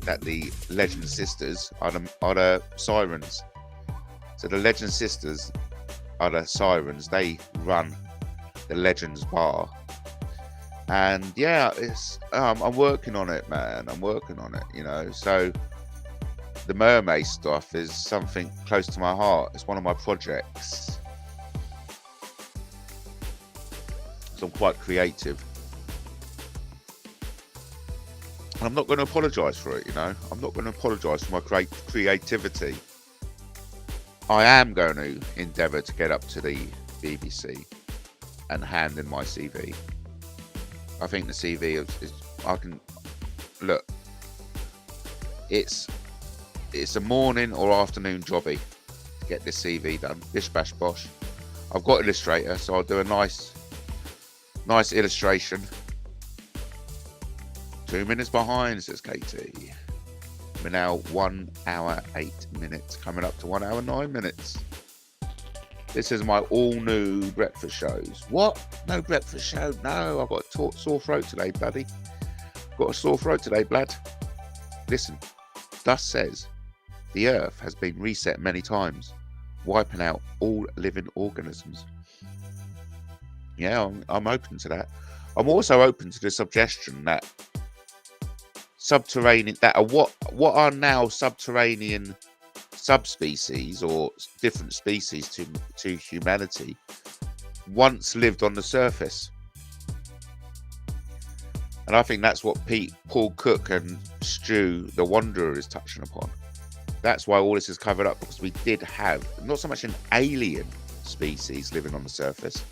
that the Legend Sisters are the sirens. So the Legend Sisters are the sirens. They run the Legends bar. And yeah, it's I'm working on it, man. I'm working on it, you know. So the mermaid stuff is something close to my heart. It's one of my projects. So I'm quite creative. And I'm not going to apologise for it, you know. I'm not going to apologise for my creativity. I am going to endeavour to get up to the BBC and hand in my CV. I think the CV is I can look. It's a morning or afternoon jobby to get this CV done. Bish bash bosh. I've got Illustrator, so I'll do a nice illustration. 2 minutes behind, says Katie. We're now 1 hour 8 minutes, coming up to 1 hour 9 minutes. This is my all-new breakfast shows. What? No breakfast show? No, I've got a sore throat today, buddy. Got a sore throat today, blood. Listen, thus says, the earth has been reset many times, wiping out all living organisms. Yeah, I'm open to that. I'm also open to the suggestion that subterranean, that are what are now subterranean subspecies or different species to humanity once lived on the surface. And I think that's what Paul Cook and Stu the Wanderer is touching upon. That's why all this is covered up, because we did have not so much an alien species living on the surface,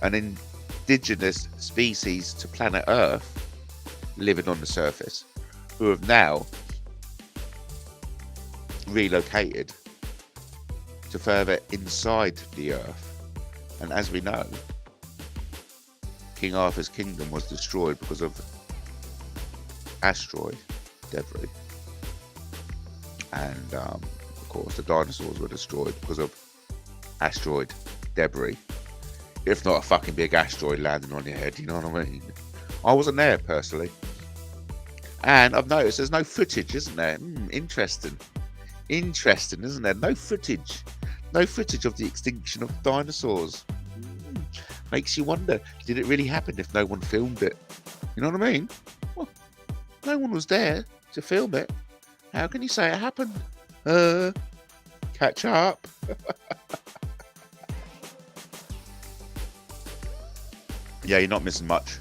an indigenous species to planet Earth living on the surface, who have now relocated to further inside the earth. And as we know, King Arthur's kingdom was destroyed because of asteroid debris, and of course the dinosaurs were destroyed because of asteroid debris. If not a fucking big asteroid landing on your head, you know what I mean? I wasn't there personally, and I've noticed there's no footage, isn't there? Interesting, isn't there? No footage of the extinction of dinosaurs. Makes you wonder, did it really happen if no one filmed it? You know what I mean? Well, No one was there to film it. How can you say it happened? Catch up. Yeah, you're not missing much,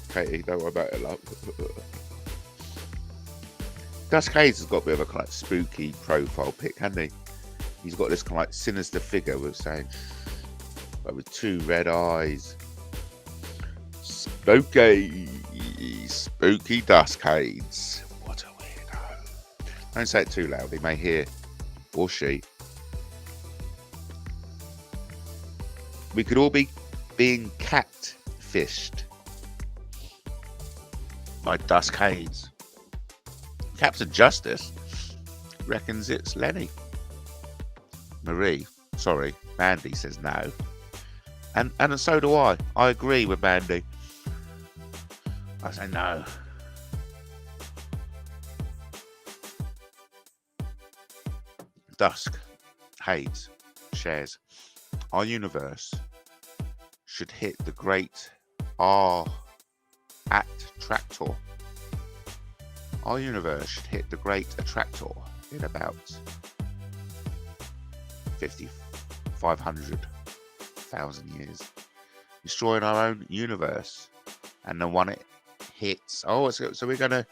Katie. Don't worry about it, love. Dusk Hayes has got a bit of a kind of spooky profile pic, hasn't he? He's got this kind of like sinister figure, we were saying, but with 2 red eyes. Spooky Dusk Hayes. What a weirdo. Don't say it too loud, he may hear, or she. We could all be being catfished by Dusk Hayes. Captain Justice reckons it's Lenny. Mandy says no. And so do I. I agree with Mandy. I say no. Dusk Hayes shares, our universe should hit the great attractor. Our universe should hit the great attractor in about 500,000 years, destroying our own universe. And the one it hits, so we're gonna,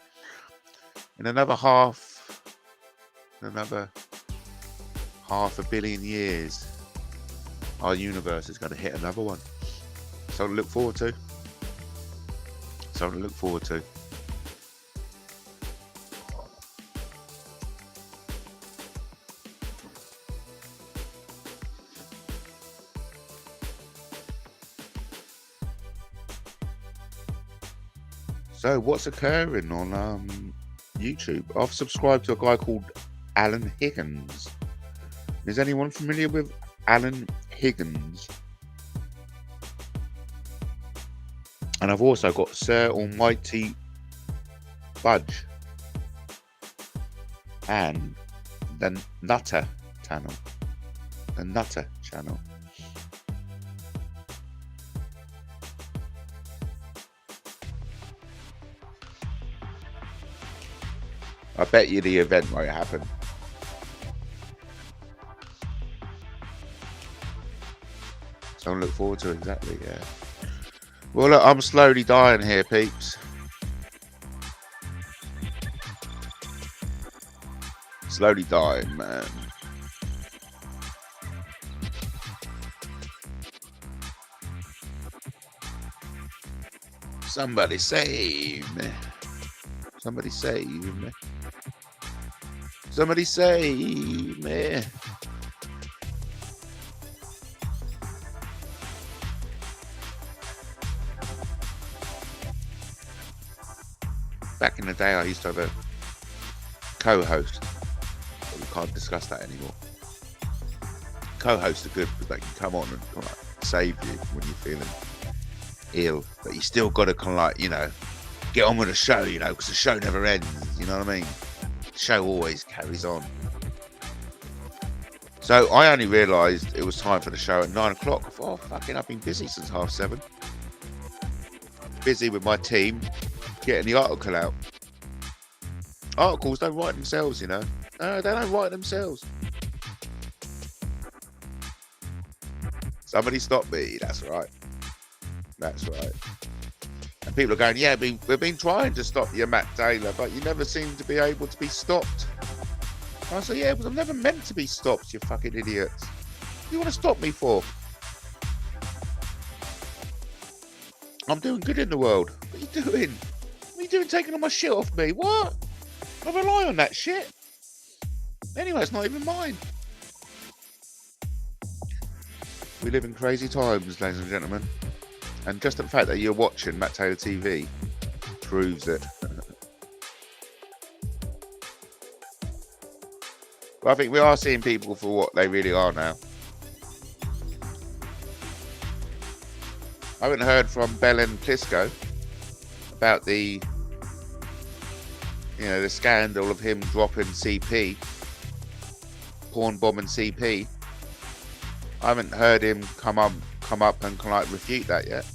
in another half a billion years, our universe is going to hit another one. Something to look forward to. So what's occurring on YouTube? I've subscribed to a guy called Alan Higgins. Is anyone familiar with Alan Higgins? And I've also got Sir Almighty Budge and the Nutter channel. I bet you the event won't happen. So I look forward to it, exactly, yeah. Well, look, I'm slowly dying here, peeps. Slowly dying, man. Somebody save me. Somebody save me. Somebody save me. Back in the day, I used to have a co-host, but we can't discuss that anymore. Co-hosts are good because they can come on and kind of like save you when you're feeling ill, but you still got to kind of like, you know, get on with the show, you know, because the show never ends, you know what I mean? The show always carries on. So I only realised it was time for the show at 9 o'clock. I thought, oh, fucking, I've been busy since 7:30. Busy with my team, getting the article out. Articles don't write themselves, you know. No, they don't write themselves. Somebody stop me, that's right. That's right. And people are going, yeah, we've been trying to stop you, Matt Taylor, but you never seem to be able to be stopped. And I say, yeah, but I'm never meant to be stopped, you fucking idiots. What do you want to stop me for? I'm doing good in the world. What are you doing? What are you doing taking all my shit off me? What? I rely on that shit. Anyway, it's not even mine. We live in crazy times, ladies and gentlemen. And just the fact that you're watching MattTaylorTV proves it. But I think we are seeing people for what they really are now. I haven't heard from Belen Plisco about the, you know, the scandal of him dropping CP, porn bombing CP. I haven't heard him come up and kind of like refute that yet.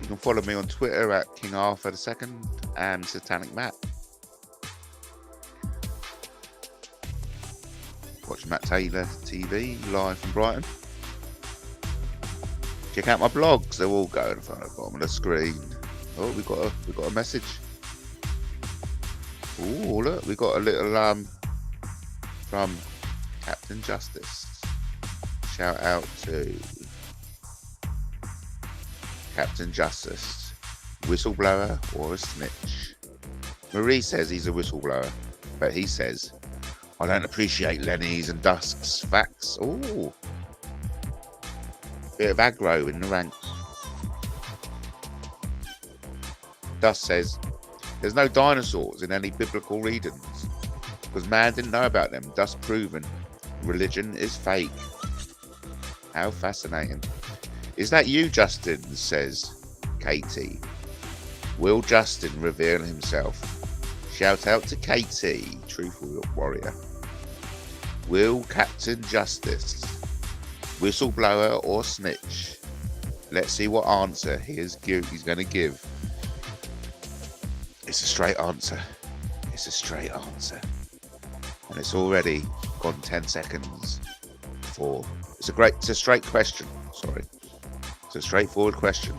You can follow me on Twitter at King Arthur II and Satanic Matt. Watch MattTaylorTV live from Brighton. Check out my blogs; they're all going at the bottom of the screen. Oh, we got a message. Oh, look, we got a little from Captain Justice. Shout out to Captain Justice. Whistleblower or a snitch? Marie says he's a whistleblower, but he says, I don't appreciate Lenny's and Dusk's facts. Oh, bit of aggro in the ranks. Dusk says, there's no dinosaurs in any biblical readings because man didn't know about them. Thus proven religion is fake. How fascinating. Is that you, Justin? Says Katie. Will Justin reveal himself? Shout out to Katie, truthful warrior. Will Captain Justice, whistleblower or snitch? Let's see what answer he's going to give. It's a straight answer. It's a straight answer. And it's already gone 10 seconds before. It's a straight question. Sorry. It's a straightforward question.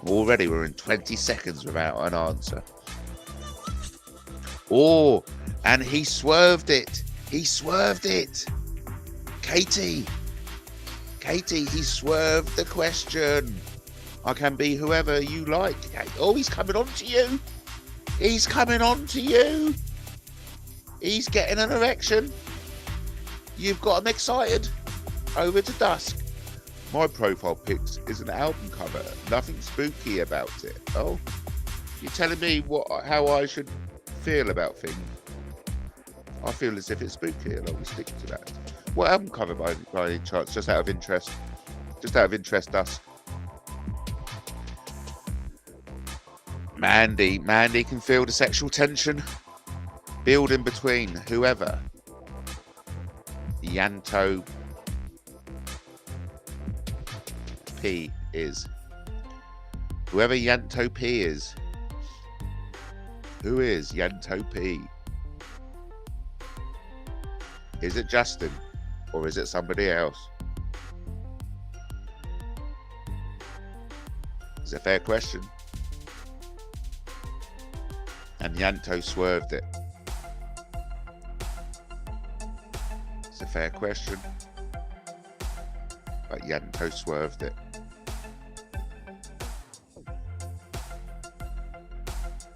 Already we're in 20 seconds without an answer. Oh, and he swerved it. He swerved it. Katie, he swerved the question. I can be whoever you like. Oh, he's coming on to you. He's coming on to you. He's getting an erection. You've got him excited. Over to Dusk. My profile pics is an album cover. Nothing spooky about it. Oh, you're telling me how I should feel about things? I feel as if it's spooky and I will stick to that. What album cover by any chance? Just out of interest. Just out of interest, Dusk. Mandy can feel the sexual tension building between whoever Yanto P is. Whoever Yanto P is. Who is Yanto P? Is it Justin or is it somebody else? It's a fair question. And Yanto swerved it. It's a fair question. But Yanto swerved it.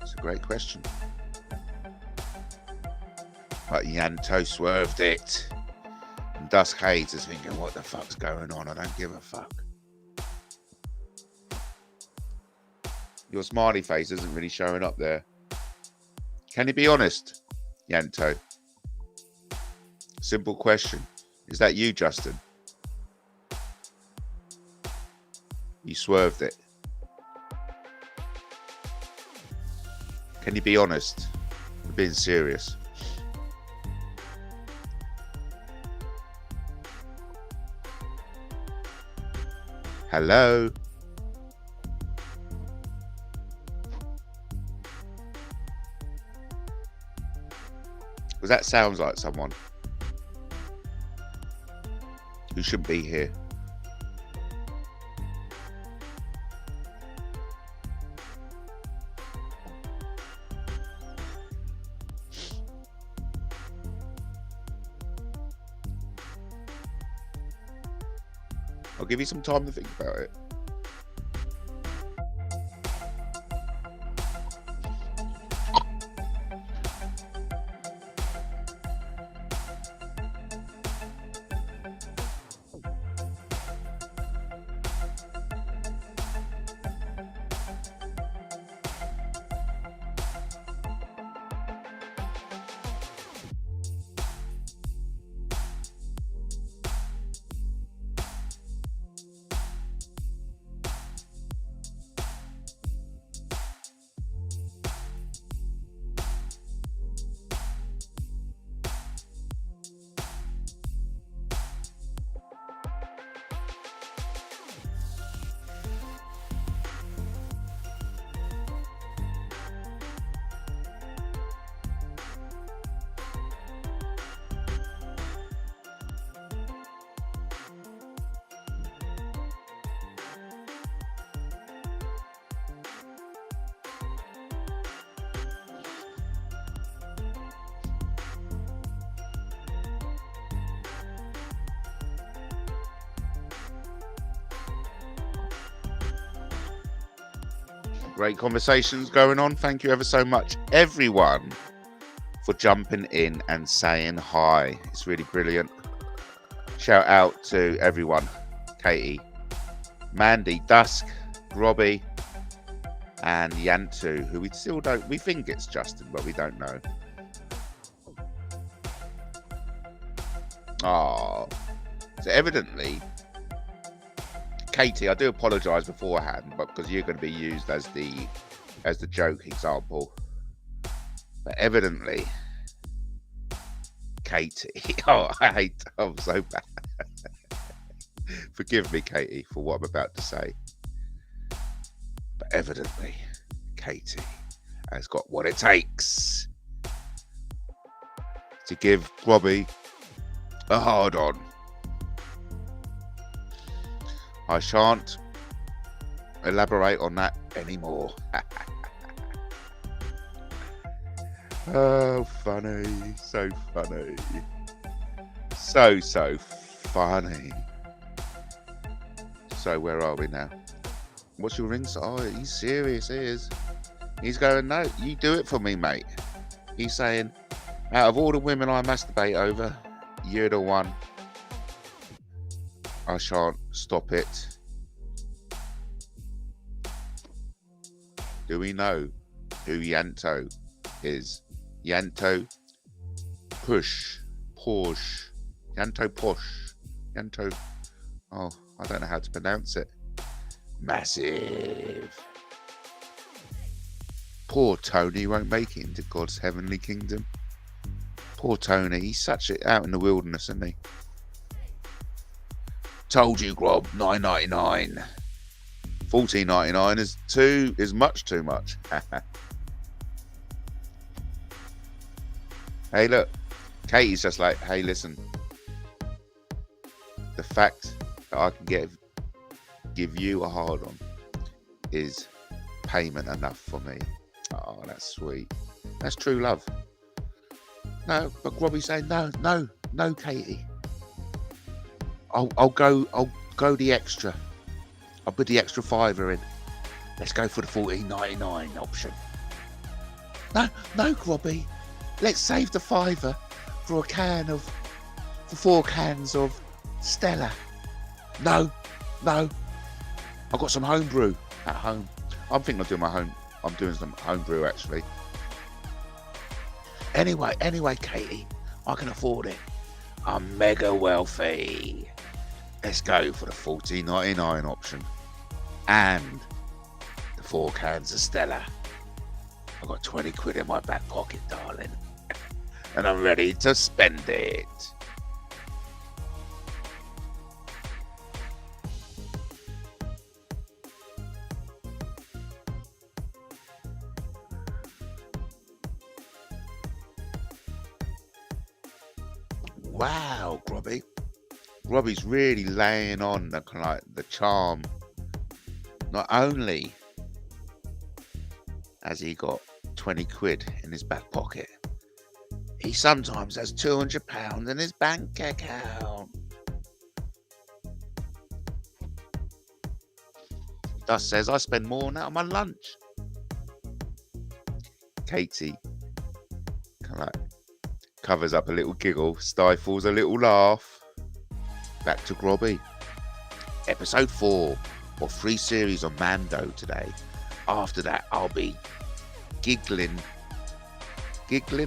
It's a great question. But Yanto swerved it. And Dusk Hayes is thinking, what the fuck's going on? I don't give a fuck. Your smiley face isn't really showing up there. Can you be honest, Yanto? Simple question. Is that you, Justin? You swerved it. Can you be honest? I'm being serious. Hello? Because that sounds like someone who shouldn't be here. I'll give you some time to think about it. Great conversations going on. Thank you ever so much, everyone, for jumping in and saying hi. It's really brilliant. Shout out to everyone. Katie, Mandy, Dusk, Robbie, and Yantu, who we still don't, we think it's Justin, but we don't know. Oh, so evidently, Katie, I do apologise beforehand, but because you're going to be used as the joke example. But evidently, Katie, I'm so bad. Forgive me, Katie, for what I'm about to say. But evidently, Katie has got what it takes to give Robbie a hard on. I shan't elaborate on that anymore. Oh, funny. So funny. So funny. So where are we now? What's your ring? Oh, he's serious, he is. He's going, no, you do it for me, mate. He's saying, out of all the women I masturbate over, you're the one. I shan't stop it. Do we know who Yanto is? Yanto Porsche. Yanto. Oh, I don't know how to pronounce it. Massive. Poor Tony won't make it into God's heavenly kingdom. Poor Tony, he's such out in the wilderness, isn't he? Told you, Grob, $9.99. $14.99 is much too much. Hey, look, Katie's just like, hey, listen. The fact that I can give you a hard on is payment enough for me. Oh, that's sweet. That's true love. No, but Robbie's saying no, Katie. I'll go the extra. I'll put the extra $5 in. Let's go for the $14.99 option. No, Robbie. Let's save the $5 for for 4 cans of Stella. No. I've got some homebrew at home. I'm thinking of doing I'm doing some homebrew actually. Anyway, Katie, I can afford it. I'm mega wealthy. Let's go for the $14.99 option and the 4 cans of Stella. I've got 20 quid in my back pocket, darling, and I'm ready to spend it. Wow, Grobby. Robbie's really laying on the charm. Not only has he got 20 quid in his back pocket, he sometimes has £200 in his bank account. Thus says, I spend more on that on my lunch. Katie covers up a little giggle, stifles a little laugh. Back to Grobby. Episode 4 of 3 series on Mando today. After that, I'll be giggling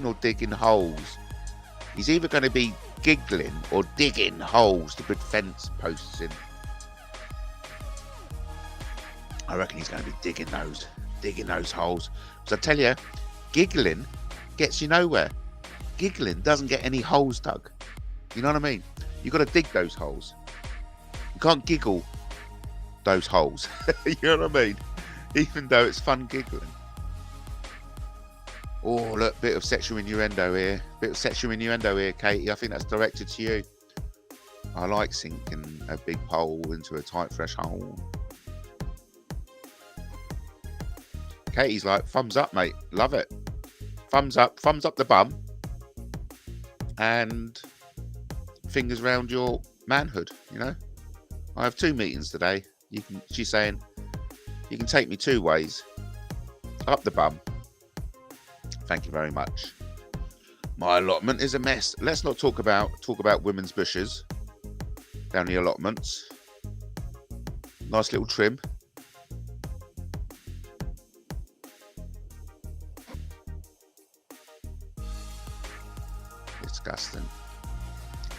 or digging holes. He's either going to be giggling or digging holes to put fence posts in. I reckon he's going to be digging those holes. So I tell you, giggling gets you nowhere. Giggling doesn't get any holes dug. You know what I mean? You've got to dig those holes. You can't giggle those holes. You know what I mean? Even though it's fun giggling. Oh, look, bit of sexual innuendo here. Katie. I think that's directed to you. I like sinking a big pole into a tight, fresh hole. Katie's like, thumbs up, mate. Love it. Thumbs up the bum. And fingers round your manhood, you know. I have 2 meetings today. She's saying, you can take me 2 ways. Up the bum. Thank you very much. My allotment is a mess. Let's not talk about women's bushes down the allotments. Nice little trim. Disgusting.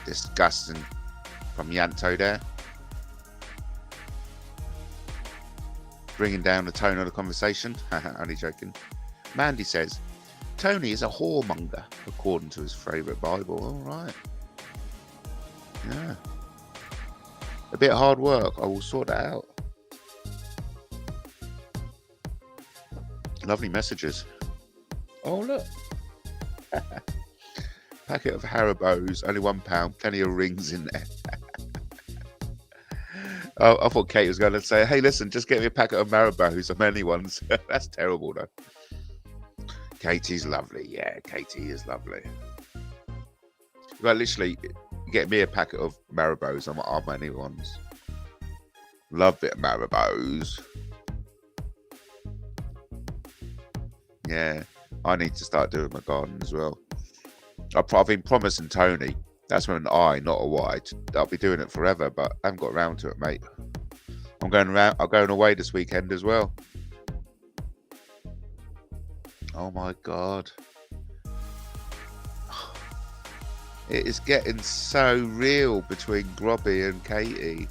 Disgusting from Yanto there. Bringing down the tone of the conversation. Only joking. Mandy says, Tony is a whoremonger, according to his favourite Bible. All right. Yeah. A bit of hard work. I will sort that out. Lovely messages. Oh, look. Packet of Haribos, only £1. Plenty of rings in there. Oh, I thought Kate was going to say, hey, listen, just get me a packet of Maribos, so many ones. That's terrible, though. Katie's lovely. Yeah, Katie is lovely. Well, literally, get me a packet of Maribos. I'm many ones. Love it, Maribos. Yeah, I need to start doing my garden as well. I've been promising Tony. That's with an I, not a Y. I'll be doing it forever, but I haven't got around to it, mate. I'm going away this weekend as well. Oh my God. It is getting so real between Grobby and Katie.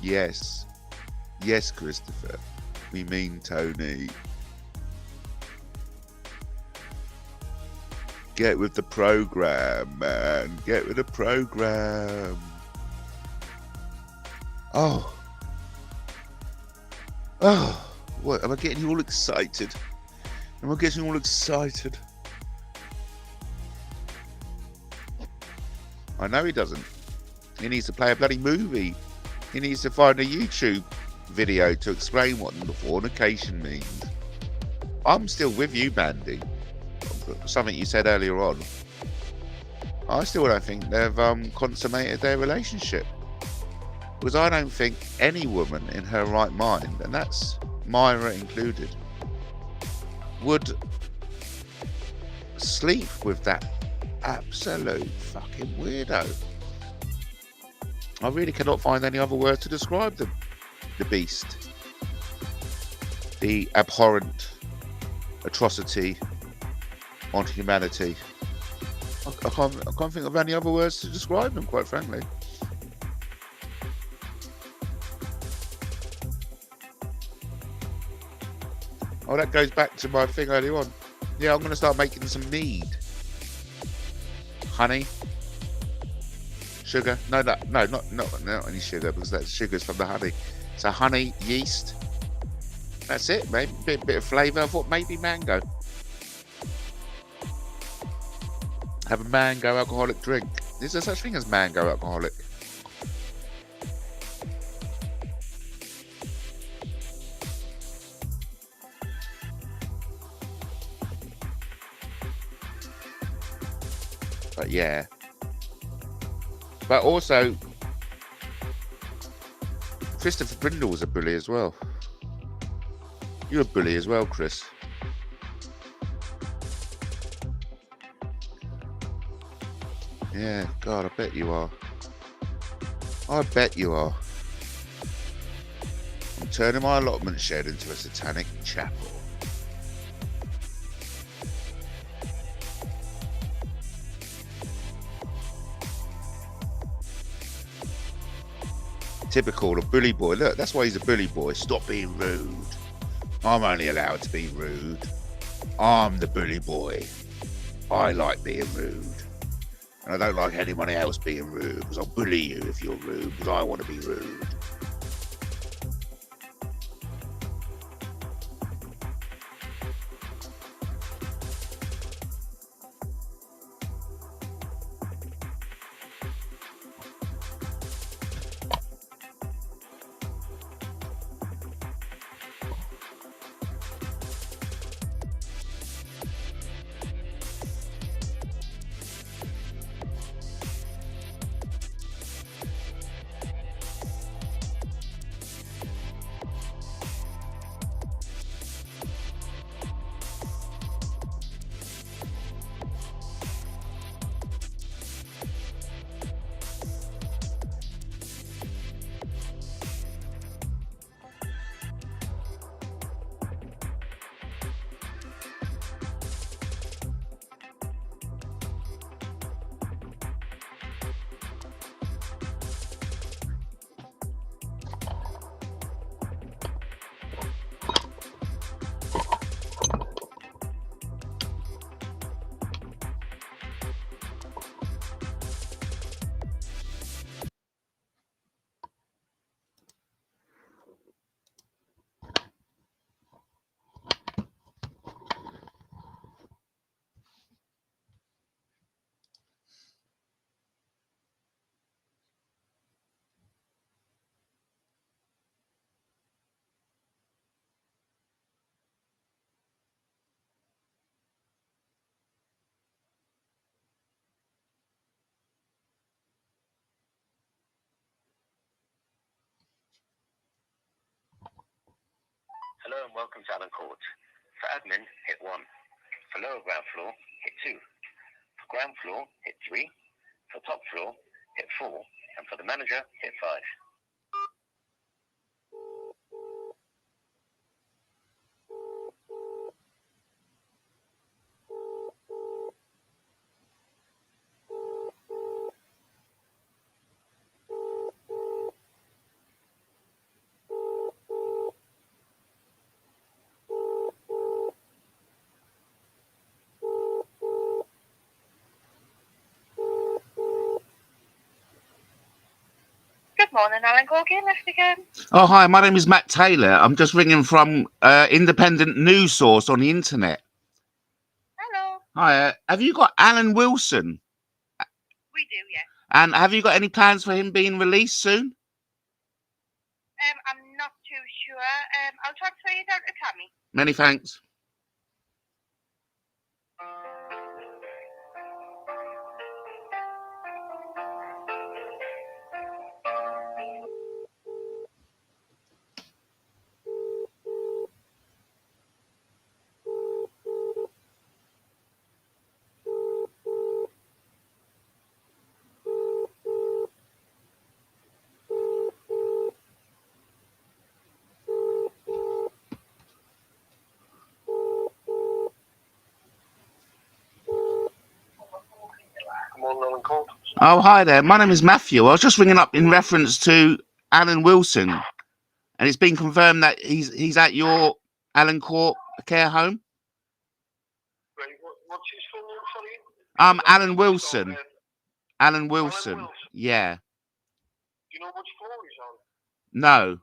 Yes. Yes, Christopher. We mean Tony. Get with the program, man. Get with the program. Oh. Oh. What? Am I getting you all excited? Am I getting you all excited? I know he doesn't. He needs to play a bloody movie. He needs to find a YouTube video to explain what the fornication means. I'm still with you, Mandy. Something you said earlier on. I still don't think they've consummated their relationship, because I don't think any woman in her right mind, and that's Myra included, would sleep with that absolute fucking weirdo. I really cannot find any other word to describe them. The beast, the abhorrent atrocity on humanity. I can't think of any other words to describe them, quite frankly. Oh, that goes back to my thing earlier on. Yeah, I'm going to start making some mead. Honey. Sugar. No, not any sugar, because that sugar's from the honey. So honey, yeast. That's it, maybe a bit of flavour. I thought maybe mango. Have a mango alcoholic drink. Is there such thing as mango alcoholic? But yeah. But also, Christopher Brindle was a bully as well. You're a bully as well, Chris. Yeah, God, I bet you are. I bet you are. I'm turning my allotment shed into a satanic chapel. Typical, a bully boy. Look, that's why he's a bully boy. Stop being rude. I'm only allowed to be rude. I'm the bully boy. I like being rude. And I don't like anybody else being rude, because I'll bully you if you're rude, because I want to be rude. Hello and welcome to Alan Court. For admin, hit 1. For lower ground floor, hit 2. For ground floor, hit 3. For top floor, hit 4. And for the manager, hit 5. Good morning, Alan Gorgie, again. Oh, hi, my name is Matt Taylor. I'm just ringing from independent news source on the internet. Hello. Hi, have you got Alan Wilson? We do, yes. And have you got any plans for him being released soon? I'm not too sure. I'll transfer you down to Tammy. Many thanks. Oh, hi there. My name is Matthew. I was just ringing up in reference to Alan Wilson, and it's been confirmed that he's at your Alan Court care home. Right, what's his full name, sorry? Alan Wilson. Alan Wilson. Wilson. Yeah. Do you know which floor he's on? No.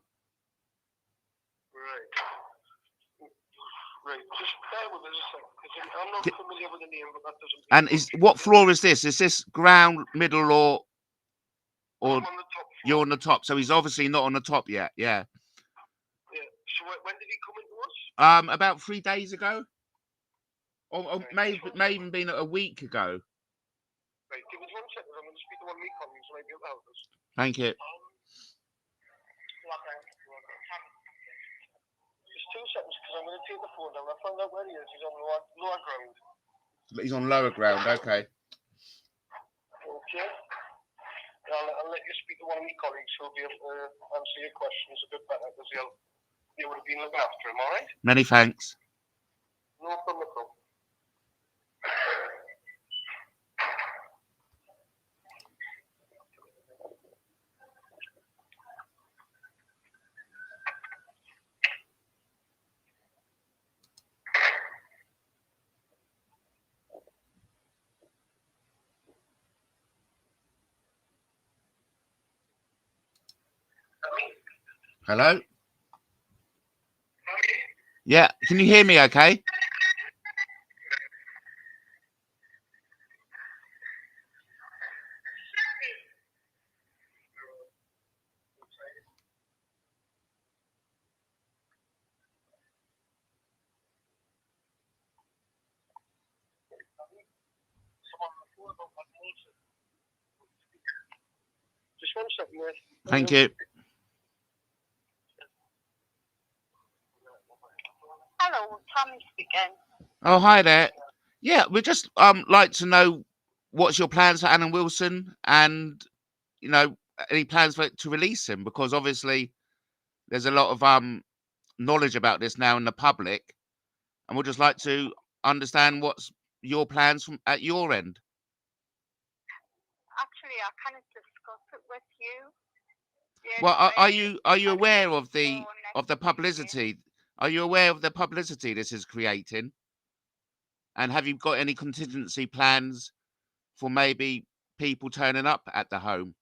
Right, just bear with us a second, because I'm not familiar with the name, but that doesn't... And what floor is this? Is this ground, middle, or I'm on the top floor. you're on the top? So he's obviously not on the top yet. Yeah. Yeah, so when did he come into us? About 3 days ago, or Right, may even been a week ago. Right, give us 1 second, I'm going to speak to one of my colleagues, so maybe it'll help us. Thank you. Just 2 seconds, because I'm going to take the phone down. I found out where he is. He's on lower ground. He's on lower ground. Okay. Okay. I'll let you speak to one of my colleagues who'll be able to answer your questions a bit better, because they would have been looking after him, all right? Many thanks. No problem at all. Hello? Yeah, can you hear me okay? Just 1 second, mate. Thank you. Hello, Tammy speaking. Oh, hi there. Yeah, we just like to know what's your plans for Alan Wilson, and any plans to release him, because obviously there's a lot of knowledge about this now in the public, and we'd just like to understand what's your plans at your end. Actually, I kind of discussed it with you. Yeah, Well, are you aware of the publicity? Are you aware of the publicity this is creating? And have you got any contingency plans for maybe people turning up at the home?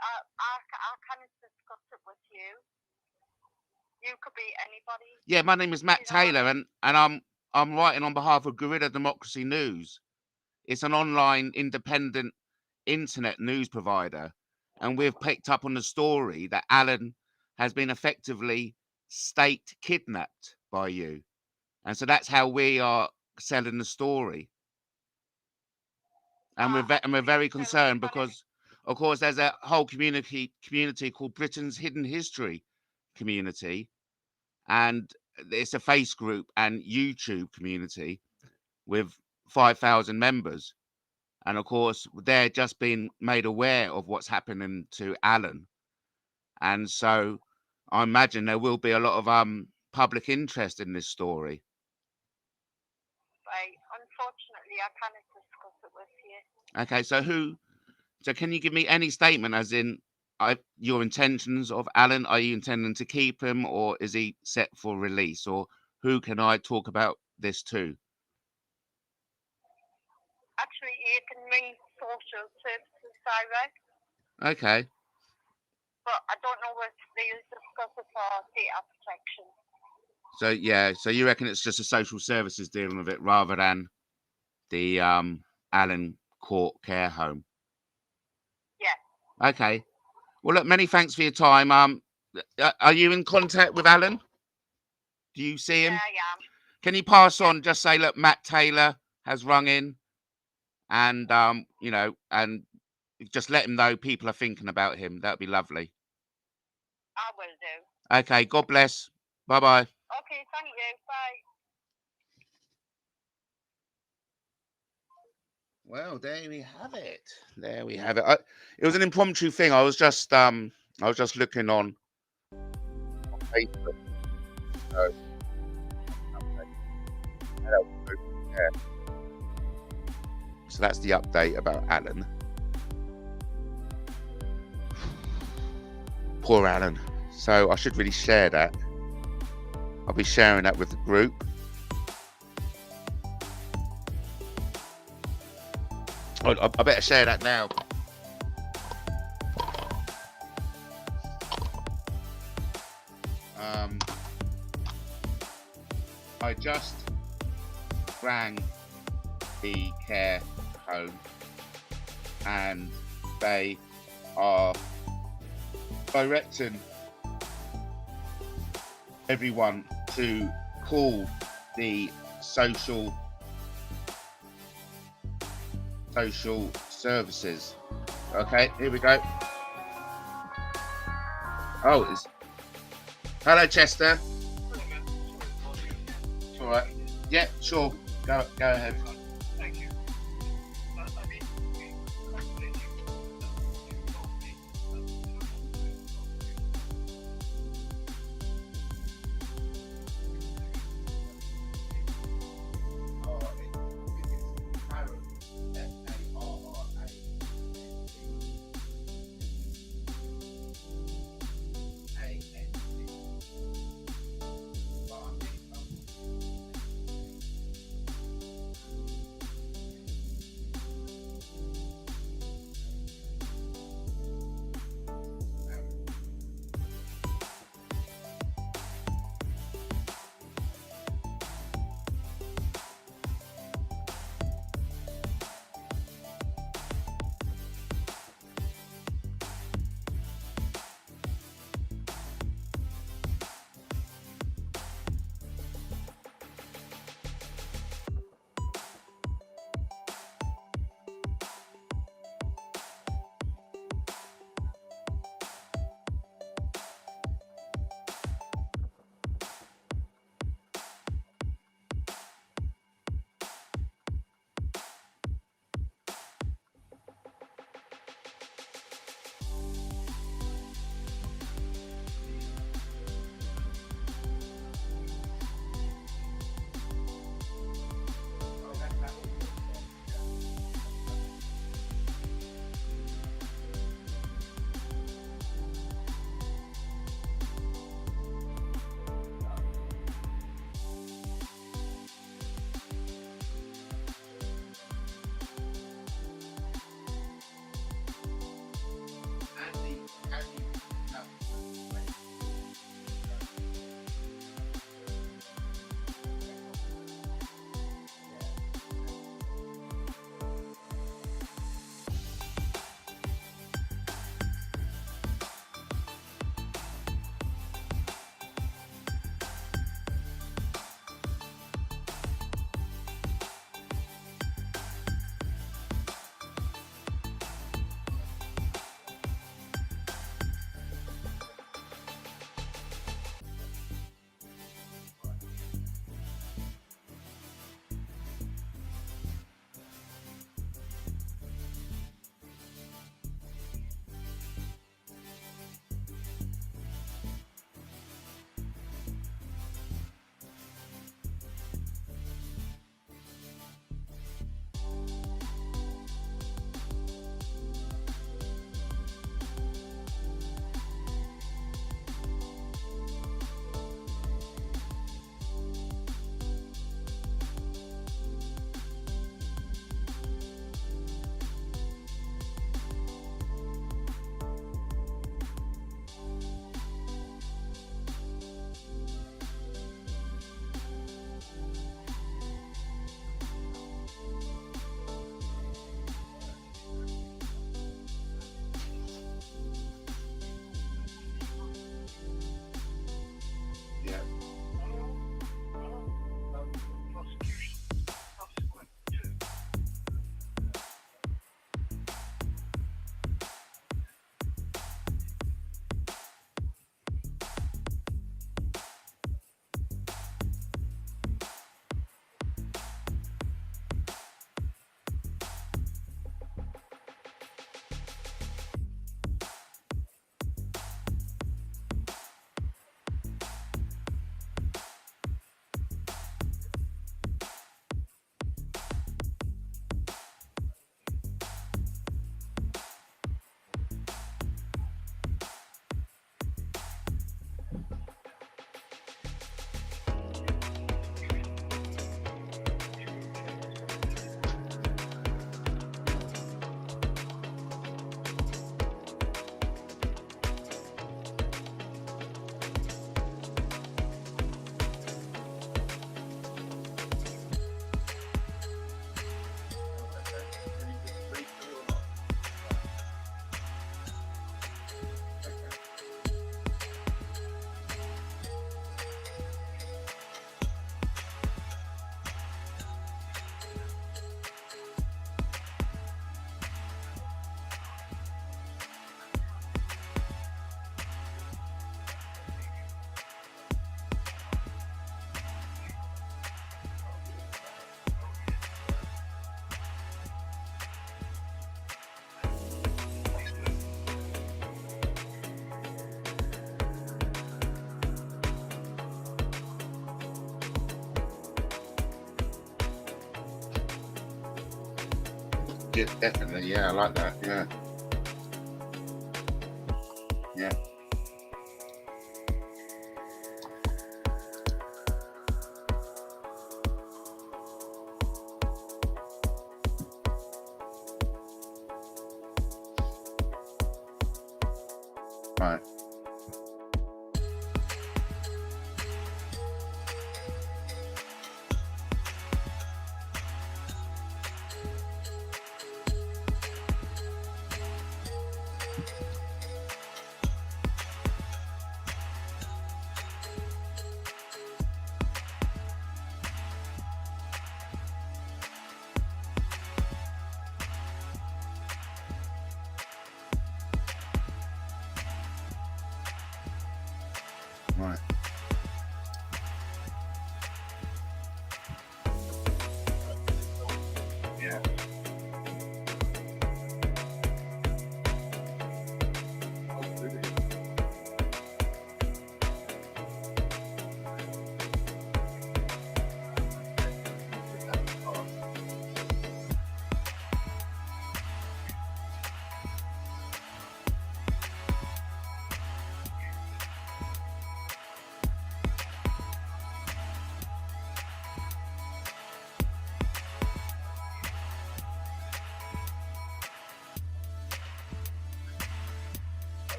I kind of discussed it with you. You could be anybody. Yeah, my name is Matt Taylor, and I'm writing on behalf of Guerrilla Democracy News. It's an online independent internet news provider, and we've picked up on the story that Alan has been effectively state kidnapped by you, and so that's how we are selling the story. And we're very concerned because, of course, there's a whole community called Britain's Hidden History community, and it's a face group and YouTube community with 5,000 members. And of course, they're just being made aware of what's happening to Alan. And so I imagine there will be a lot of public interest in this story. Right. Unfortunately, I cannot discuss it with you. Okay, so can you give me any statement as in your intentions of Alan? Are you intending to keep him, or is he set for release? Or who can I talk about this to? Actually, you can ring social services direct. Okay. But I don't know if they'll discuss it for data protection. So yeah, so you reckon it's just the social services dealing with it rather than the Alan Court care home? Yeah. Okay. Well, look, many thanks for your time. Are you in contact with Alan? Do you see him? Yeah, I am. Can you pass on, just say, look, Matt Taylor has rung in, and you know, and just let him know people are thinking about him. That'd be lovely. I will do. Okay, God bless. Bye-bye. Okay, thank you. Bye. Well, there we have it. There we have it. It was an impromptu thing. I was just looking on Facebook. So that's the update about Alan. Poor Alan. So I should really share that. I'll be sharing that with the group. I better share that now. I just rang the care home and they are directing everyone to call the social services. Okay, here we go. Oh, it's hello, Chester. All right. Yeah, sure. Go ahead. Thank you. Yeah, definitely. Yeah, I like that. Yeah. Yeah. Right. Right. Yeah.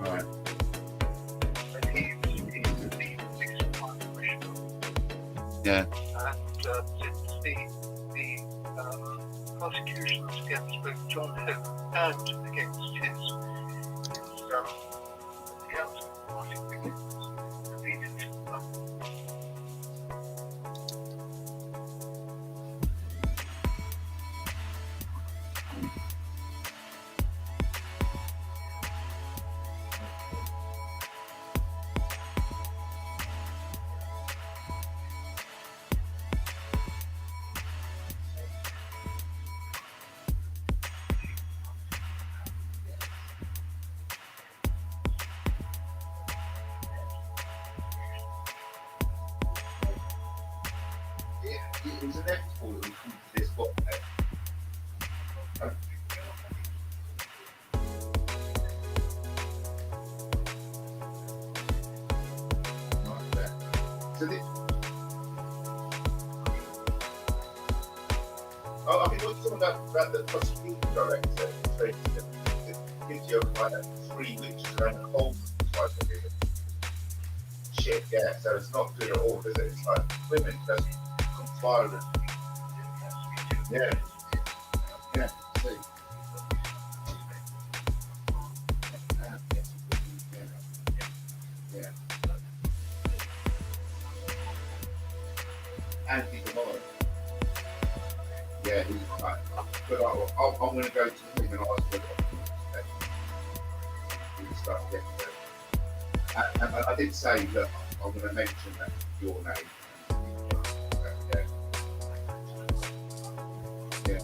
Right. Yeah. And since the prosecutions against both John Hope and against his counterparty defeated It was inevitable that we come to this WOT. Right there. So this, I mean, what's talking about the prosecution director? It gives you a kind of 3 weeks around the whole type of thing. Shit, yeah. So it's not good at all, is it? It's like women just compile and yeah. Yeah. See. Yeah. Anti-demonic. Yeah, he's right. But I'm going to go to him and ask him what start getting there. And I did say, look, I'm going to mention that your name. Yeah.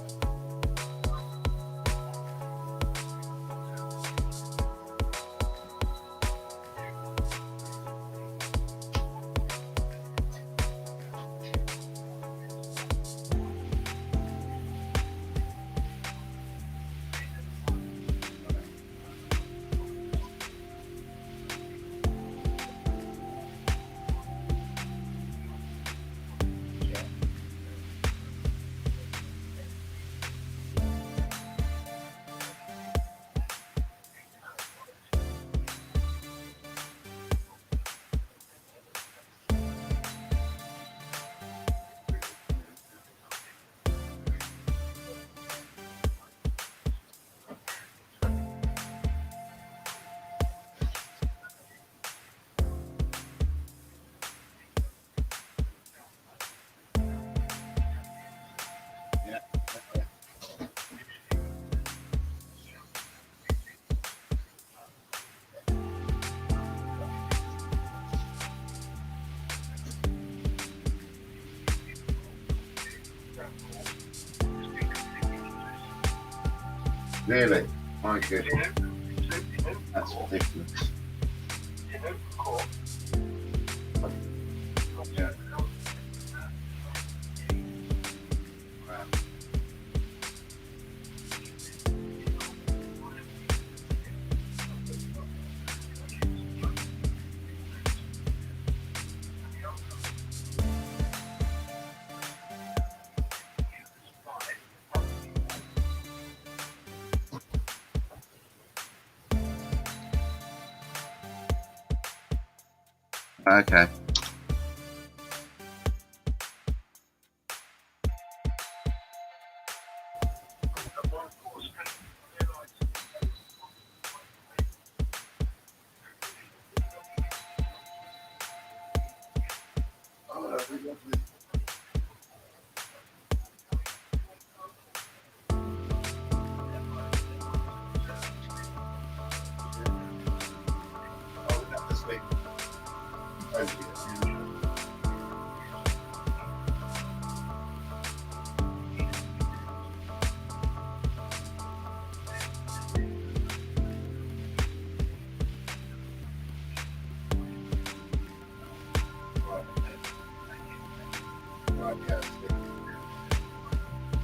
Really? My goodness. That's ridiculous. Yeah. Okay.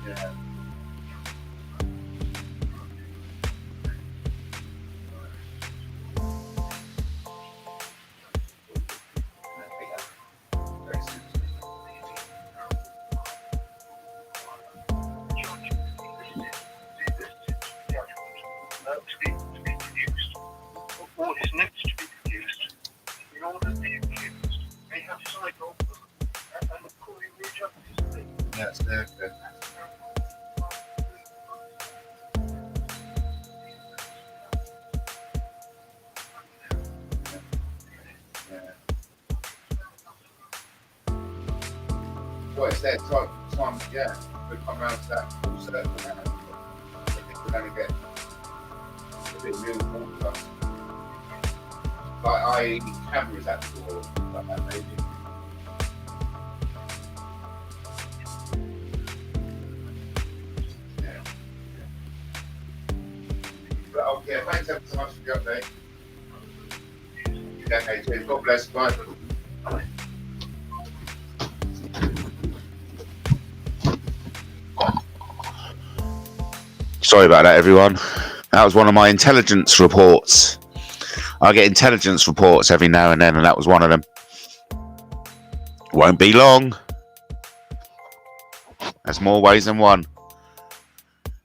Yeah. What is next to be produced in order to be accused may have signed off and accordingly justice. That's there. Well, it's their time, yeah. We come around to that full circle now. I think we're going to get a bit real for us. Like, I cameras at the door, like that, maybe. Yeah. But, oh, yeah, thanks ever so much for the update. Okay, cheers. God bless. Bye. Sorry about that, everyone. That was one of my intelligence reports. I get intelligence reports every now and then, and that was one of them. Won't be long. There's more ways than one.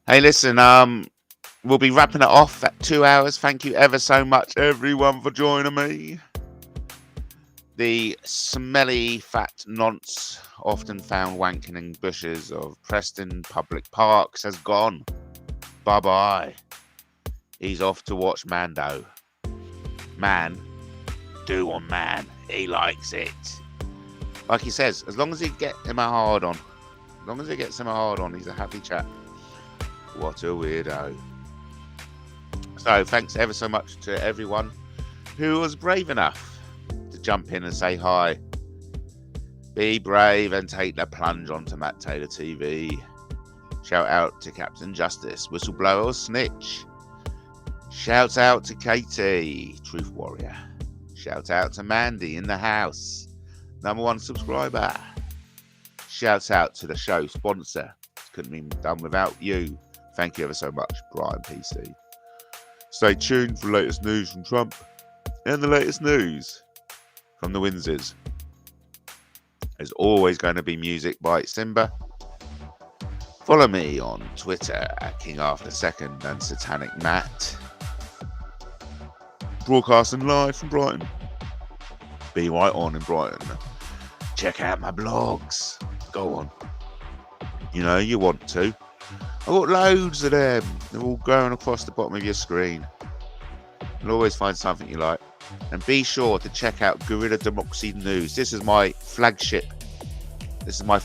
Hey, listen, we'll be wrapping it off at 2 hours. Thank you ever so much, everyone, for joining me. The smelly, fat nonce often found wanking in bushes of Preston public parks has gone. Bye-bye. He's off to watch Mando. Man, do on man. He likes it. Like he says, as long as he get him a hard on. As long as he gets him a hard on, he's a happy chap. What a weirdo. So, thanks ever so much to everyone who was brave enough to jump in and say hi. Be brave and take the plunge onto MattTaylorTV. Shout out to Captain Justice, Whistleblower or Snitch. Shout out to Katie, Truth Warrior. Shout out to Mandy in the house, #1 subscriber. Shout out to the show sponsor. Couldn't be done without you. Thank you ever so much, Brighton PC. Stay tuned for the latest news from Trump and the latest news from the Windsors. There's always going to be music by Simba. Follow me on Twitter at KingArthur2nd and Satanic Matt. Broadcasting live from Brighton. Be right on in Brighton. Check out my blogs. Go on. You know, you want to. I've got loads of them. They're all going across the bottom of your screen. You'll always find something you like. And be sure to check out Guerrilla Democracy News. This is my flagship. My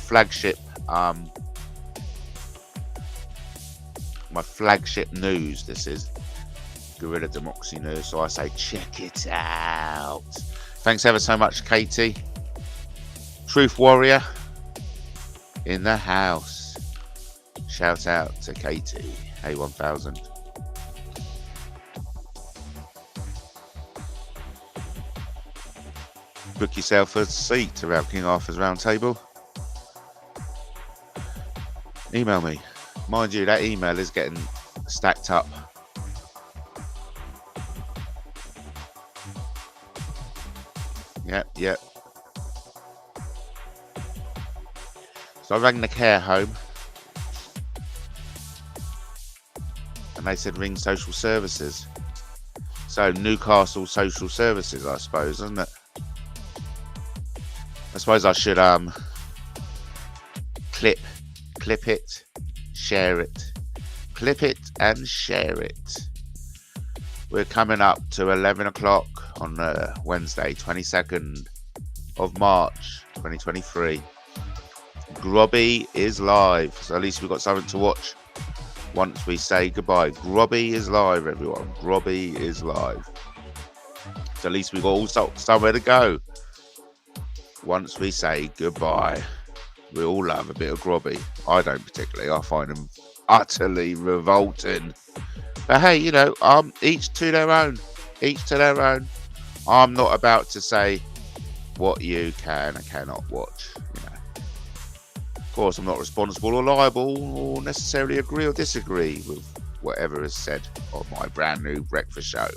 flagship news. This is Guerrilla Democracy News. So I say check it out. Thanks ever so much, Katie. Truth Warrior in the house. Shout out to Katie. A1000. book yourself a seat around King Arthur's round table, email me. Mind you, that email is getting stacked up. Yep. So I rang the care home and they said ring social services. So Newcastle Social Services, I suppose, isn't it? I suppose I should clip it, share it, clip it and share it. We're coming up to 11 o'clock on Wednesday, 22nd of March, 2023. Grobby is live, so at least we've got something to watch once we say goodbye. Grobby is live, everyone. Grobby is live. So at least we've got all somewhere to go once we say goodbye. We all love a bit of Grobby. I don't particularly. I find them utterly revolting. But hey, you know, each to their own. Each to their own. I'm not about to say what you can and cannot watch. You know. Of course, I'm not responsible or liable or necessarily agree or disagree with whatever is said on my brand new breakfast show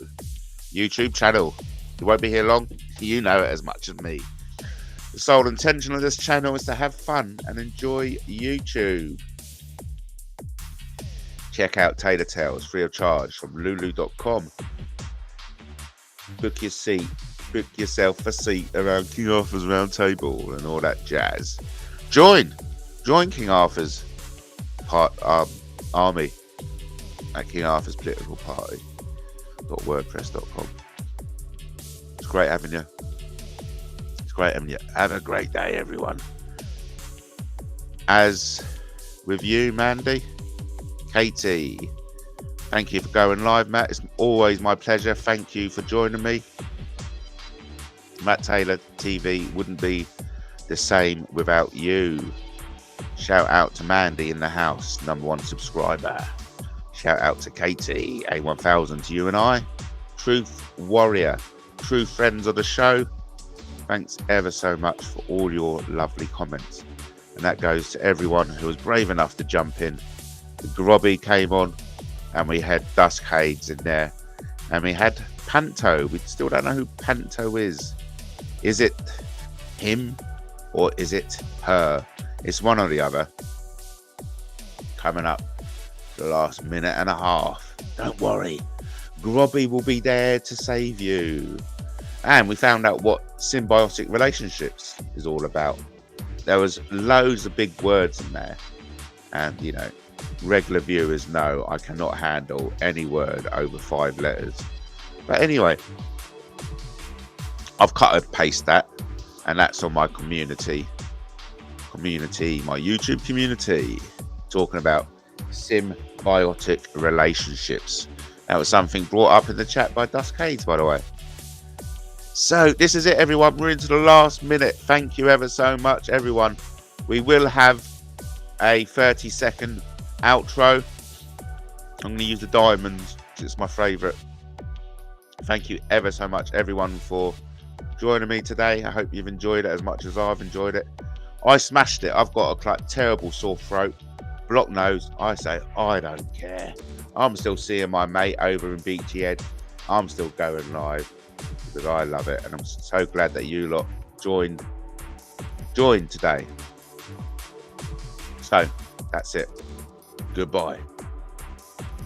YouTube channel. You won't be here long. You know it as much as me. The sole intention of this channel is to have fun and enjoy YouTube. Check out Taylor Tales free of charge from lulu.com. Book your seat, book yourself a seat around King Arthur's round table and all that jazz. Join King Arthur's army at King Arthur's political party. .wordpress.com. It's great having you. It's great having you. Have a great day, everyone. As with you, Mandy, Katie, thank you for going live, Matt. It's always my pleasure. Thank you for joining me. MattTaylorTV wouldn't be the same without you. Shout out to Mandy in the house, #1 subscriber. Shout out to Katie, A1000, to you and I. Truth Warrior, true friends of the show. Thanks ever so much for all your lovely comments. And that goes to everyone who was brave enough to jump in. The Grobby came on, and we had Duskades in there, and we had Panto. We still don't know who Panto is. Is it him or is it her? It's one or the other. Coming up the last minute and a half. Don't worry, Grobby will be there to save you. And we found out what symbiotic relationships is all about. There was loads of big words in there, and you know, regular viewers know I cannot handle any word over 5 letters. But anyway, I've cut and pasted that, and that's on my community, my YouTube community, talking about symbiotic relationships. That was something brought up in the chat by Duskades, by the way. So this is it, everyone. We're into the last minute. Thank you ever so much, everyone. We will have a 30-second outro. I'm going to use the diamonds because it's my favourite. Thank you ever so much, everyone, for joining me today. I hope you've enjoyed it as much as I've enjoyed it. I smashed it. I've got a terrible sore throat, blocked nose. I say I don't care. I'm still seeing my mate over in Beachy Head. I'm still going live because I love it, and I'm so glad that you lot joined today. So that's it. Goodbye.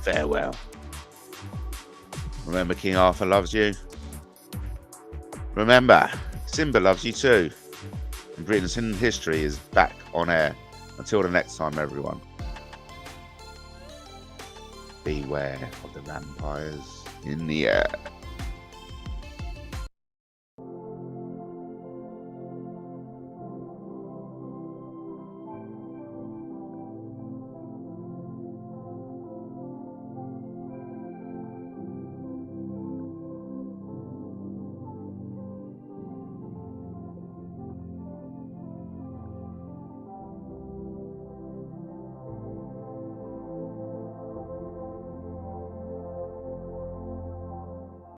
Farewell. Remember, King Arthur loves you. Remember, Simba loves you too. And Britain's Hidden History is back on air. Until the next time, everyone. Beware of the vampires in the air.